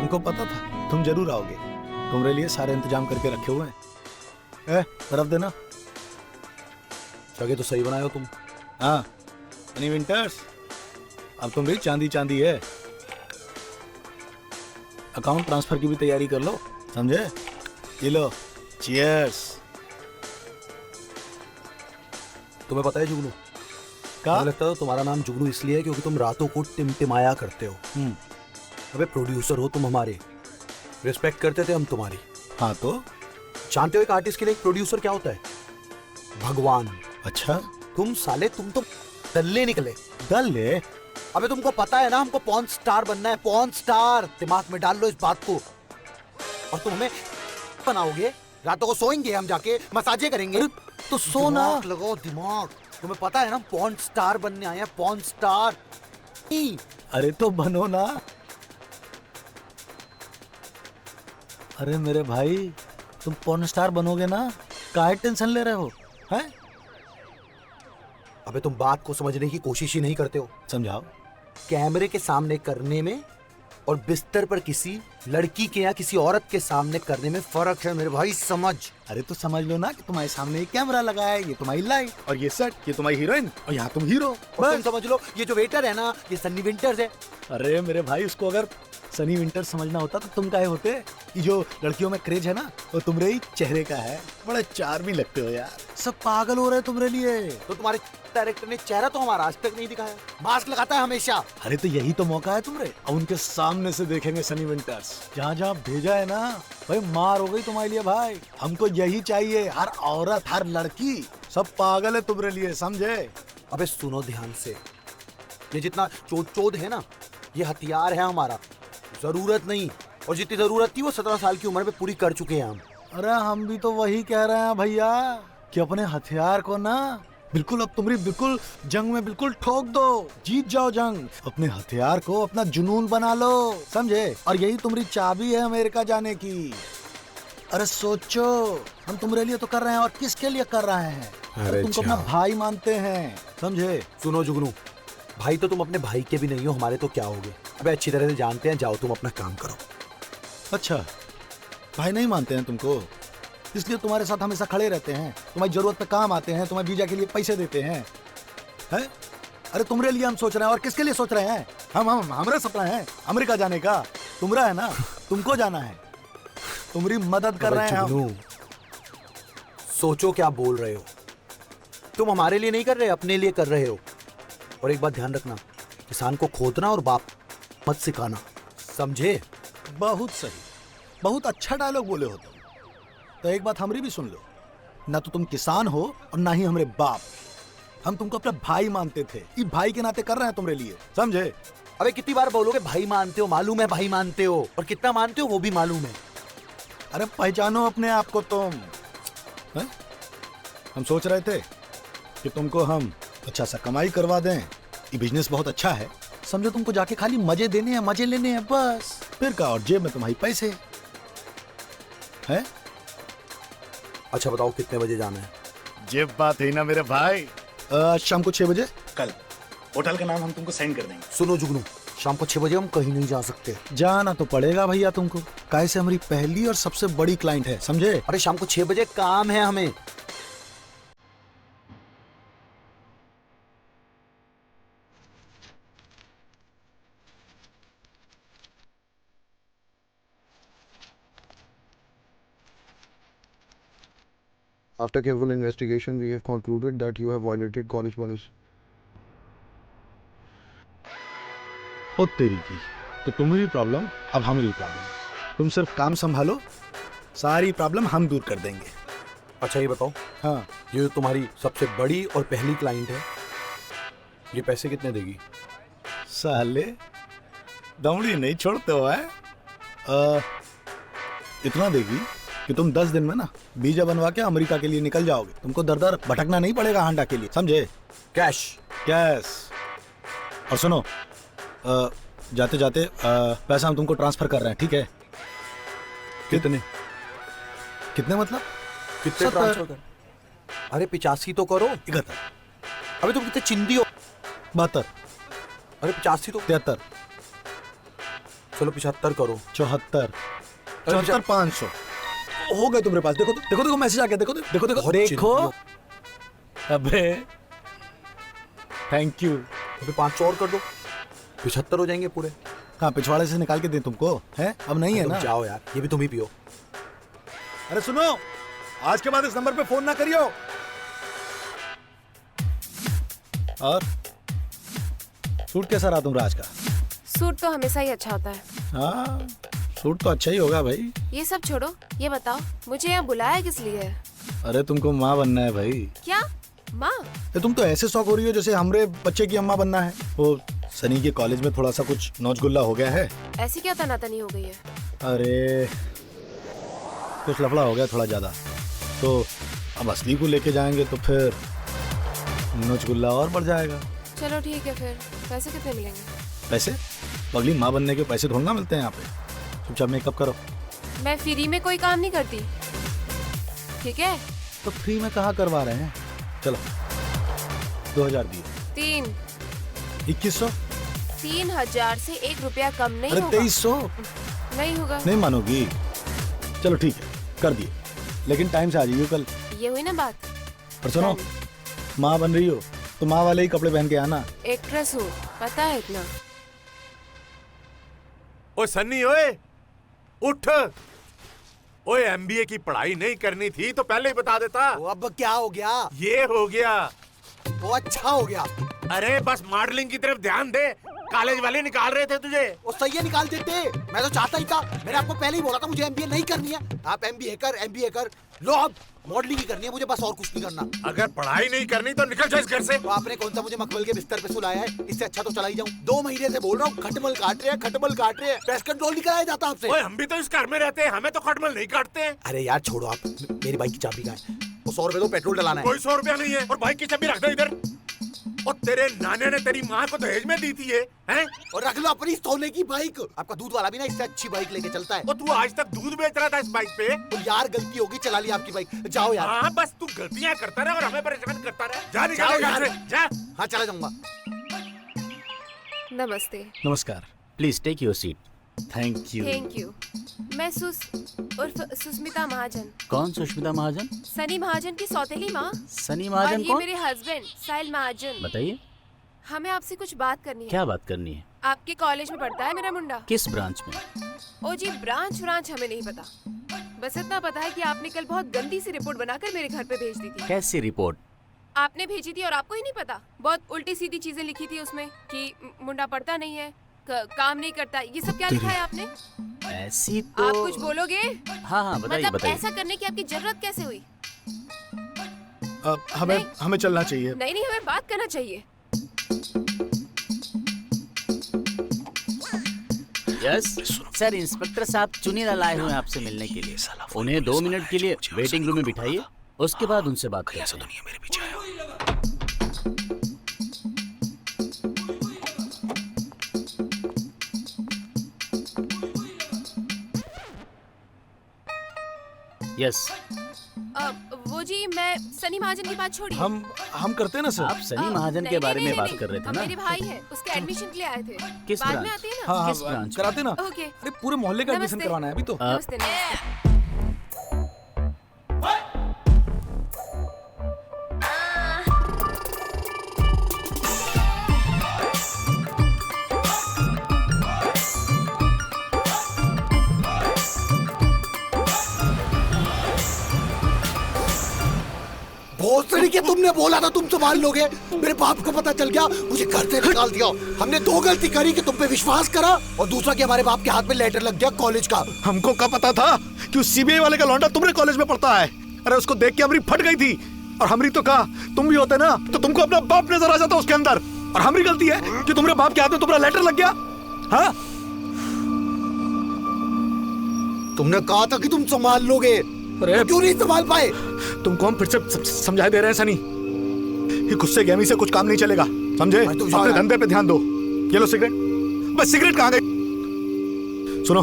[SPEAKER 2] उनको पता था तुम जरूर आओगे, तुम्हारे लिए सारे इंतजाम करके रखे हुए हैं। तरफ देना।
[SPEAKER 3] जगह तो सही बनाए हो तुम।
[SPEAKER 2] हाँ सनी विंटर्स, अब तुम भी चांदी चांदी है। अकाउंट ट्रांसफर की भी तैयारी कर लो, समझे? ये लो, चीयर्स।
[SPEAKER 3] तुम्हें पता है जुगनू,
[SPEAKER 2] क्या
[SPEAKER 3] लगता है तुम्हारा नाम जुगनू इसलिए है क्योंकि तुम रातों को टिमटिमाया करते हो। अबे प्रोड्यूसर हो तुम हमारे, रिस्पेक्ट करते थे हम तुम्हारी।
[SPEAKER 2] हाँ तो
[SPEAKER 3] जानते हो एक आर्टिस्ट के लिए एक प्रोड्यूसर क्या होता है? भगवान।
[SPEAKER 2] अच्छा,
[SPEAKER 3] तुम साले, तुम तो दल्ले निकले।
[SPEAKER 2] दल्ले?
[SPEAKER 3] अबे तुमको पता है ना हमको पॉर्न स्टार बनना है, पॉर्न स्टार। दिमाग में डाल लो इस बात को। और तुम हमें बनाओगे, रातों को सोएंगे हम जाके, मसाजे करेंगे।
[SPEAKER 2] तो सोना
[SPEAKER 3] लगाओ दिमाग। तुम्हें पता है ना पॉर्न स्टार बनने आए हैं, पॉर्न स्टार।
[SPEAKER 2] अरे तो बनो ना। अरे मेरे भाई, तुम पॉर्न स्टार बनोगे ना, काहे टेंशन ले रहे हो? हैं?
[SPEAKER 3] अबे तुम बात को समझने की कोशिश ही नहीं करते हो।
[SPEAKER 2] समझाओ।
[SPEAKER 3] कैमरे के सामने करने में और बिस्तर पर किसी लड़की के या किसी औरत के सामने करने में फर्क है मेरे भाई, समझ।
[SPEAKER 2] अरे तो समझ लो ना कि तुम्हारे सामने ये कैमरा लगा है, ये तुम्हारी लाइट और ये सेट, ये तुम्हारी हीरोइन और यहाँ तुम हीरो।
[SPEAKER 3] और तुम समझ लो ये जो वेटर है ना, ये सन्नी विंटर्स है।
[SPEAKER 2] अरे मेरे भाई, उसको अगर सनी विंटर समझना होता तो तुम काहे होते। ये जो लड़कियों में क्रेज है ना, वो तुम्हारे ही चेहरे का है। बड़े चार्मिंग लगते हो यार, सब पागल हो रहे हैं तुम्हारे लिए।
[SPEAKER 3] तो तुम्हारे डायरेक्टर ने चेहरा तो हमारा आज तक नहीं दिखाया, मास्क लगाता है हमेशा।
[SPEAKER 2] अरे तो यही तो मौका है तुम्हारे, अब उनके सामने से देखेंगे सनी विंटर्स। जहाँ जहाँ भेजा है ना भाई, मार हो गई तुम्हारे लिए भाई। हमको यही चाहिए, हर औरत हर लड़की सब पागल है तुम्हारे लिए, समझे।
[SPEAKER 3] अबे सुनो ध्यान से, ये जितना चोद है ना, ये हथियार है हमारा, जरूरत नहीं। और जितनी जरूरत थी वो 17 साल की उम्र में पूरी कर चुके हैं हम।
[SPEAKER 2] अरे हम भी तो वही कह रहे हैं भैया कि अपने हथियार को ना बिल्कुल अब तुम्हारी बिल्कुल जंग में बिल्कुल ठोक दो, जीत जाओ जंग। अपने हथियार को अपना जुनून बना लो, समझे। और यही तुम्हारी चाबी है अमेरिका जाने की। अरे सोचो, हम तुम्हारे लिए तो कर रहे हैं, और किसके लिए कर रहे हैं। अरे तुमको अपना भाई मानते हैं, समझे।
[SPEAKER 3] सुनो जुगनू, भाई तो तुम अपने भाई के भी नहीं हो, हमारे तो क्या होगे। अबे अच्छी तरह से जानते हैं, जाओ तुम अपना काम करो।
[SPEAKER 2] अच्छा, भाई नहीं मानते हैं तुमको, इसलिए तुम्हारे साथ हमेशा खड़े रहते हैं, तुम्हारी जरूरत पे काम आते हैं, तुम्हारे वीजा के लिए पैसे देते हैं, हैं? अरे तुम्हारे लिए हम सोच रहे हैं, और किसके लिए सोच रहे हैं। हमारा सपना है अमेरिका जाने का, तुम्हारा है ना, तुमको जाना है, तुम्हारी मदद कर रहे हैं हम।
[SPEAKER 3] सोचो क्या बोल रहे हो, तुम हमारे लिए नहीं कर रहे, अपने लिए कर रहे हो। और एक बात ध्यान रखना, किसान को खोदना और बाप मत सिखाना, समझे।
[SPEAKER 2] बहुत सही, बहुत अच्छा डायलॉग बोले हो तुम। तो एक बात हमारी भी सुन लो, ना तो तुम किसान हो और ना ही हमारे बाप। हम तुमको अपना भाई मानते थे, ये भाई के नाते कर रहे हैं तुम्हारे लिए, समझे।
[SPEAKER 3] अबे कितनी बार बोलोगे भाई मानते हो, मालूम है भाई मानते हो, और कितना मानते हो वो भी मालूम है।
[SPEAKER 2] अरे पहचानो अपने आप को तुम, है? हम सोच रहे थे कि तुमको हम अच्छा सा कमाई करवा दें, ये बिजनेस बहुत अच्छा है, समझो। तुमको जाके खाली मजे देने हैं, मजे लेने हैं बस। फिर का, और जेब में तुम्हारी पैसे हैं।
[SPEAKER 3] अच्छा बताओ कितने बजे जाना है।
[SPEAKER 2] जेब बात है ना मेरे भाई। शाम को 6 बजे कल होटल का नाम हम तुमको सेंड कर देंगे।
[SPEAKER 3] सुनो जुगनू, शाम को 6 बजे हम कहीं नहीं जा सकते।
[SPEAKER 2] जाना तो पड़ेगा भैया तुमको, काहे से हमारी पहली और सबसे बड़ी क्लाइंट है, समझे।
[SPEAKER 3] अरे शाम को 6 बजे काम है हमें।
[SPEAKER 11] After careful investigation, we have concluded that you have violated college policy.
[SPEAKER 2] ओ तेरी की, तो तुम्हारी प्रॉब्लम अब हमारी प्रॉब्लम। तुम सिर्फ काम संभालो, सारी प्रॉब्लम हम दूर कर देंगे।
[SPEAKER 3] अच्छा ये बताओ,
[SPEAKER 2] हाँ,
[SPEAKER 3] ये तुम्हारी सबसे बड़ी और पहली क्लाइंट है, ये पैसे कितने देगी।
[SPEAKER 2] साले दमड़ी नहीं छोड़ते हो है। इतना देगी कि तुम 10 दिन में ना वीजा बनवा के अमेरिका के लिए निकल जाओगे। तुमको दर दर भटकना नहीं पड़ेगा हांडा के लिए, समझे।
[SPEAKER 3] Cash
[SPEAKER 2] cash. और सुनो, जाते जाते पैसा हम तुमको ट्रांसफर कर रहे हैं, ठीक है।
[SPEAKER 3] कितने
[SPEAKER 2] कितने मतलब
[SPEAKER 3] कितने ट्रांसफर कर। अरे 85 तो करो।
[SPEAKER 2] 71।
[SPEAKER 3] अबे तुम कितने चिंदी हो।
[SPEAKER 2] 72।
[SPEAKER 3] अरे 85 तो
[SPEAKER 2] 73।
[SPEAKER 3] चलो 75 करो।
[SPEAKER 2] 74। 74 500 हो गए तुम्हारे पास। देखो देखो देखो मैसेज आ गया, देखो देखो देखो देखो। अबे थैंक यू।
[SPEAKER 3] अबे 500 और कर दो, 75 हो जाएंगे पूरे।
[SPEAKER 2] कहाँ पिछवाड़े से निकाल के दे तुमको, है अब नहीं है ना।
[SPEAKER 3] जाओ यार, ये भी तुम ही पियो।
[SPEAKER 2] अरे सुनो, आज के बाद इस नंबर पे फोन ना करियो। और सूट कैसा रहा तुम्हारा आज का।
[SPEAKER 12] सूट तो हमेशा ही अच्छा होता है।
[SPEAKER 2] हाँ सूट तो अच्छा ही होगा भाई।
[SPEAKER 12] ये सब छोड़ो, ये बताओ मुझे यहाँ बुलाया किस लिए है।
[SPEAKER 2] अरे तुमको माँ बनना है भाई।
[SPEAKER 12] क्या माँ।
[SPEAKER 2] तुम तो ऐसे शौक हो रही हो जैसे हमरे बच्चे की अम्मा बनना है। वो सनी के कॉलेज में थोड़ा सा कुछ नौचगुल्ला हो गया है।
[SPEAKER 12] ऐसी क्या तनातनी हो गई है।
[SPEAKER 2] अरे कुछ लफड़ा हो गया थोड़ा ज्यादा, तो अब असली को लेके जाएंगे तो फिर नौचगुल्ला और बढ़ जाएगा।
[SPEAKER 12] चलो ठीक है, फिर पैसे कितने मिलेंगे।
[SPEAKER 2] पैसे अगली माँ बनने के पैसे थोड़ा ना मिलते हैं यहाँ पे। चुपचाप मेकअप करो।
[SPEAKER 12] मैं फ्री में कोई काम नहीं करती, ठीक है।
[SPEAKER 2] तो फ्री में कहाँ करवा रहे हैं। चलो 2000 दिए।
[SPEAKER 12] 3
[SPEAKER 2] 2100
[SPEAKER 12] 3000 से 1 रुपया कम नहीं
[SPEAKER 2] अरे
[SPEAKER 12] होगा।
[SPEAKER 2] 2300
[SPEAKER 12] नहीं होगा।
[SPEAKER 2] नहीं मानोगी? चलो ठीक है, कर दिए, लेकिन टाइम से आ जाइयो कल।
[SPEAKER 12] ये हुई ना बात।
[SPEAKER 2] और सुनो, माँ बन रही हो तो माँ वाले ही कपड़े पहन के आना।
[SPEAKER 12] एक्ट्रेस हूँ, पता है इतना।
[SPEAKER 4] ओ सन्नी ओए, उठ। ओए एमबीए की पढ़ाई नहीं करनी थी तो पहले ही बता देता।
[SPEAKER 3] अब क्या हो गया?
[SPEAKER 4] ये हो गया।
[SPEAKER 3] वो अच्छा हो गया।
[SPEAKER 4] अरे बस मॉडलिंग की तरफ ध्यान दे, कॉलेज वाले निकाल रहे थे तुझे।
[SPEAKER 3] वो सही है, निकाल देते। मैं तो चाहता ही था, मैंने आपको पहले ही बोला था मुझे एमबीए नहीं करनी है। आप एमबीए कर लो। अब मॉडलिंग ही करनी है मुझे, बस और कुछ नहीं करना।
[SPEAKER 4] अगर पढ़ाई नहीं करनी तो निकल जाओ इस घर से।
[SPEAKER 3] तो आपने कौन सा मुझे मखमल के बिस्तर पे सुलाया है? इससे अच्छा तो चला ही जाऊं। 2 महीने से बोल रहा हूँ, खटमल काट रहे हैं। पेस्ट कंट्रोल नहीं कराया जाता आपसे।
[SPEAKER 4] ओए हम भी तो इस घर में रहते हैं, हमें तो खटमल नहीं काटते हैं।
[SPEAKER 3] अरे यार छोड़ो आप, मेरी बाइक की चाबी कहाँ है? वो 100 रुपए दो, पेट्रोल डलाना है।
[SPEAKER 4] कोई 100 रुपया नहीं है, और बाइक की चाबी रख दो इधर। और तेरे नाने ने तेरी माँ को दहेज में दी थी ये, हैं?
[SPEAKER 3] और रख लो अपनी सोने की बाइक। आपका दूध वाला भी ना इससे अच्छी बाइक लेके चलता है।
[SPEAKER 4] और तू आज तक दूध बेच रहा था इस बाइक पे।
[SPEAKER 3] तो यार गलती होगी, चला ली आपकी बाइक। जाओ यार।
[SPEAKER 4] हाँ बस तू गलतियाँ करता रहे और हमें परेशान करता रहे। जा निकल
[SPEAKER 3] जाओ
[SPEAKER 4] घर से, जा।
[SPEAKER 3] हाँ चला जाऊंगा।
[SPEAKER 12] नमस्ते।
[SPEAKER 2] नमस्कार।
[SPEAKER 13] Please take your seat. Thank you.
[SPEAKER 12] Thank you. मैं उर्फ सुष्मिता महाजन।
[SPEAKER 13] कौन सुष्मिता महाजन?
[SPEAKER 12] सनी महाजन की सौतेली माँ।
[SPEAKER 13] सनी
[SPEAKER 12] और
[SPEAKER 13] महाजन
[SPEAKER 12] ये
[SPEAKER 13] कौन?
[SPEAKER 12] मेरे हस्बैंड साहिल महाजन।
[SPEAKER 13] बताइए।
[SPEAKER 12] हमें आपसे कुछ बात करनी है।
[SPEAKER 13] क्या बात करनी है?
[SPEAKER 12] आपके कॉलेज में पढ़ता है मेरा मुंडा।
[SPEAKER 13] किस ब्रांच में?
[SPEAKER 12] ओ जी, ब्रांच हमें नहीं पता, बस इतना पता है कि आपने कल बहुत गंदी सी रिपोर्ट बनाकर मेरे घर पे भेज दी थी।
[SPEAKER 13] कैसी रिपोर्ट?
[SPEAKER 12] आपने भेजी थी और आपको ही नहीं पता। बहुत उल्टी सीधी चीजें लिखी थी उसमें कि मुंडा पढ़ता नहीं है, काम नहीं करता। ये सब क्या लिखा है आपने?
[SPEAKER 13] ऐसी तो
[SPEAKER 12] आप कुछ बोलोगे?
[SPEAKER 13] हाँ बताइए
[SPEAKER 12] मतलब
[SPEAKER 13] बताइए।
[SPEAKER 12] ऐसा करने की आपकी जरूरत कैसे हुई?
[SPEAKER 2] हमें चलना चाहिए।
[SPEAKER 12] नहीं, हमें बात करना चाहिए।
[SPEAKER 13] यस सर, इंस्पेक्टर साहब चुनीला लाए हुए हैं आपसे मिलने के लिए। उन्हें 2 मिनट के लिए वेटिंग रूम में बिठाइए, उसके बाद उनसे बात करें।
[SPEAKER 2] मेरे पीछे आया।
[SPEAKER 13] यस।
[SPEAKER 12] वो जी, मैं सनी महाजन की बात छोड़िए।
[SPEAKER 2] हम करते हैं ना सर।
[SPEAKER 13] आप सनी महाजन के बारे में बात कर रहे थे ना?
[SPEAKER 12] मेरे भाई है, उसके एडमिशन के लिए आए थे।
[SPEAKER 13] किस
[SPEAKER 12] बाद में
[SPEAKER 13] ब्रांच?
[SPEAKER 12] आते हैं ना।
[SPEAKER 2] हाँ
[SPEAKER 13] किस ब्रांच?
[SPEAKER 2] कराते ना।
[SPEAKER 12] ओके।
[SPEAKER 2] अरे पूरे मोहल्ले का एडमिशन
[SPEAKER 12] नमस्ते।
[SPEAKER 2] करवाना है अभी तो।
[SPEAKER 12] नमस्ते।
[SPEAKER 3] भोसड़ी के तुमने बोला था तुम संभाल लोगे। मेरे बाप को पता चल गया, मुझे घर से निकाल दिया। हमने 2 गलती करी कि तुम पे विश्वास करा, और दूसरा कि हमारे बाप के हाथ में लेटर लग गया कॉलेज का।
[SPEAKER 2] हमको क्या पता था कि उस सीबीआई वाले का लौंडा तुम्हारे कॉलेज में पढ़ता है। अरे उसको देख के हमरी फट गई थी। और हमरी तो कहा तुम भी होते ना तो तुमको अपना बाप नजर आ जाता उसके अंदर। और हमारी गलती है कि तुम्हारे बाप के हाथ में तुम्हारा लेटर लग गया। हाँ,
[SPEAKER 3] तुमने कहा था कि तुम संभाल लोगे,
[SPEAKER 2] अरे
[SPEAKER 3] क्यों नहीं संभाल पाए?
[SPEAKER 2] तुमको हम फिर से समझा दे रहे हैं सनी, ये गुस्से गहमी से कुछ काम नहीं चलेगा, समझे? अपने धंधे पे ध्यान दो। ये लो सिगरेट। बस सिगरेट कहाँ गई? सुनो,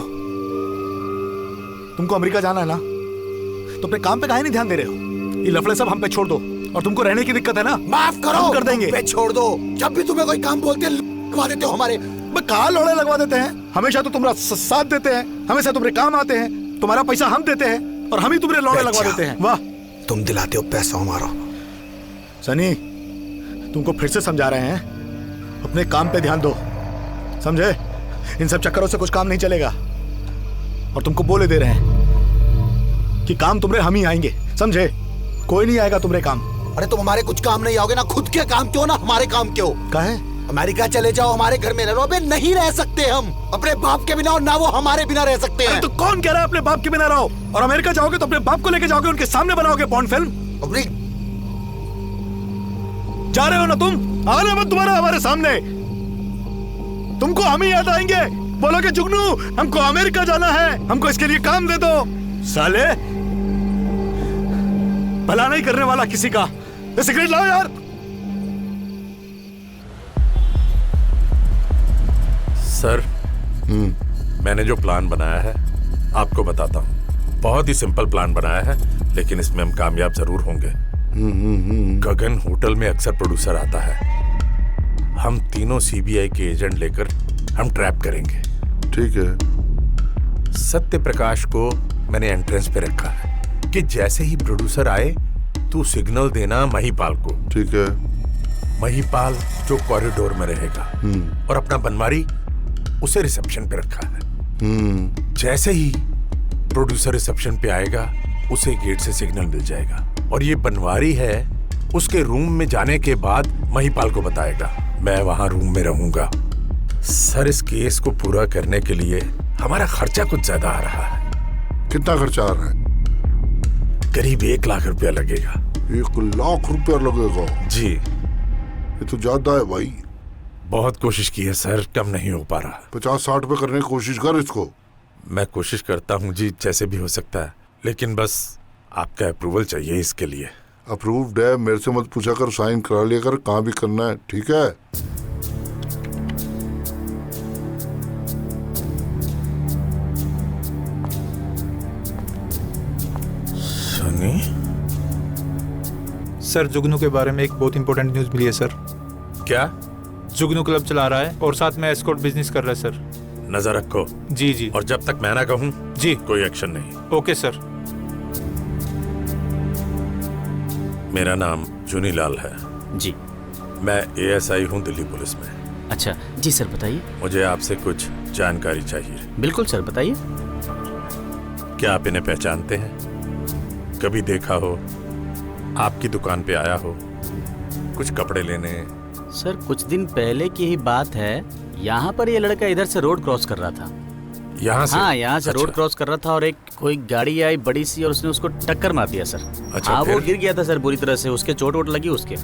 [SPEAKER 2] तुमको अमेरिका जाना है ना, तो अपने काम पे काहे नहीं ध्यान दे रहे हो? ये लफड़े सब हम पे छोड़ दो। और तुमको रहने की दिक्कत है ना,
[SPEAKER 3] माफ करो,
[SPEAKER 2] हम कर देंगे।
[SPEAKER 3] पे छोड़ दो। जब भी तुम्हें कोई काम बोलते हैं लगवा देते हो हमारे।
[SPEAKER 2] कहाँ लोड़े लगवा देते हैं? हमेशा तो तुम्हारा साथ देते हैं, हमेशा तुम्हारे काम आते हैं, तुम्हारा पैसा हम देते हैं और हम ही तुम्हारे लोड़े लगवा देते हैं। वाह,
[SPEAKER 3] तुम दिलाते हो पैसा हमारा।
[SPEAKER 2] सनी, तुमको फिर से समझा रहे हैं, अपने काम पे ध्यान दो, समझे? इन सब चक्करों से कुछ काम नहीं चलेगा। और तुमको बोले दे रहे हैं कि काम तुम्हारे हम ही आएंगे, समझे? कोई नहीं आएगा तुम्हारे काम।
[SPEAKER 3] अरे तुम हमारे कुछ काम नहीं आओगे ना, खुद के काम क्यों ना हमारे काम क्यों?
[SPEAKER 2] काहे?
[SPEAKER 3] अमेरिका चले जाओ, हमारे घर में रहो। नहीं रह सकते हम अपने बाप के बिना, और ना वो हमारे बिना रह सकते हैं।
[SPEAKER 2] तो कौन कह रहा है अपने बाप के बिना रहो? और अमेरिका जाओगे तो अपने बाप को लेके जाओगे, उनके सामने बनाओगे बॉन्ड फिल्म।
[SPEAKER 3] अपनी
[SPEAKER 2] जा रहे हो ना तुम? आना मत तुम्हारा हमारे सामने, तुमको हम ही याद आएंगे। बोलोगे जुगनू हमको अमेरिका जाना है, हमको इसके लिए काम दे दो। साले, भला नहीं करने वाला किसी का। सिगरेट लाओ यार।
[SPEAKER 4] सर, मैंने जो प्लान बनाया है आपको बताता हूँ। बहुत ही सिंपल प्लान बनाया है, लेकिन इसमें हम कामयाब जरूर होंगे। गगन होटल में अक्सर प्रोड्यूसर आता है। हम तीनों सीबीआई के एजेंट लेकर हम ट्रैप करेंगे।
[SPEAKER 5] ठीक है।
[SPEAKER 4] सत्य प्रकाश को मैंने एंट्रेंस पे रखा है कि जैसे ही प्रोड्यूसर आए तू सिग्नल देना महिपाल को।
[SPEAKER 5] ठीक है।
[SPEAKER 4] महिपाल जो कॉरिडोर में रहेगा और अपना बनवारी उसे रिसेप्शन पे रखा है। जैसे ही प्रोड्यूसर रिसेप्शन पे आएगा उसे गेट से सिग्नल मिल जाएगा और ये बनवारी है उसके रूम में जाने के बाद महिपाल को बताएगा। मैं वहां रूम में रहूंगा। सर इस केस को पूरा करने के लिए हमारा खर्चा कुछ ज्यादा आ रहा है।
[SPEAKER 5] कितना खर्चा आ रहा है?
[SPEAKER 4] करीब 1 लाख रुपया लगेगा।
[SPEAKER 5] 1 लाख रुपया लगेगा?
[SPEAKER 4] जी।
[SPEAKER 5] ये तो ज्यादा है भाई।
[SPEAKER 4] बहुत कोशिश की है सर, कम नहीं हो पा रहा।
[SPEAKER 5] 50-60 पे करने की कोशिश कर इसको।
[SPEAKER 4] मैं कोशिश करता हूँ जी, जैसे भी हो सकता है, लेकिन बस आपका अप्रूवल चाहिए इसके लिए।
[SPEAKER 5] अप्रूव्ड है, मेरे से मत पूछा कर, साइन करा लिया कर, कहाँ भी करना है। ठीक है।
[SPEAKER 4] सनी
[SPEAKER 6] सर, जुगनू के बारे में एक बहुत इंपॉर्टेंट न्यूज़ मिली है सर।
[SPEAKER 4] क्या?
[SPEAKER 6] जुगनू क्लब चला रहा है और साथ में एस्कॉर्ट बिजनेस कर रहा है सर।
[SPEAKER 4] नजर रखो।
[SPEAKER 6] जी जी।
[SPEAKER 4] और जब तक मैं ना कहूँ
[SPEAKER 6] जी
[SPEAKER 4] कोई एक्शन नहीं।
[SPEAKER 6] Okay sir.
[SPEAKER 4] मेरा नाम चुनी लाल है
[SPEAKER 13] जी।
[SPEAKER 4] मैं ASI हूँ दिल्ली पुलिस में।
[SPEAKER 13] अच्छा जी सर, बताइए।
[SPEAKER 4] मुझे आपसे कुछ जानकारी चाहिए।
[SPEAKER 13] बिल्कुल सर, बताइए।
[SPEAKER 4] क्या आप इन्हें पहचानते हैं? कभी देखा हो? आपकी दुकान पे आया हो कुछ कपड़े लेने?
[SPEAKER 13] सर कुछ दिन पहले की ही बात है, यहाँ पर ये लड़का इधर से रोड क्रॉस कर रहा था।
[SPEAKER 4] यहाँ से?
[SPEAKER 13] हाँ, यहाँ से
[SPEAKER 4] अच्छा।
[SPEAKER 13] रोड क्रॉस कर रहा था और एक कोई गाड़ी आई बड़ी सी और उसने उसको टक्कर मार दिया सर।
[SPEAKER 4] अच्छा,
[SPEAKER 13] हाँ,
[SPEAKER 4] फिर?
[SPEAKER 13] वो गिर गया था सर बुरी तरह से, उसके चोट वोट लगी उसके,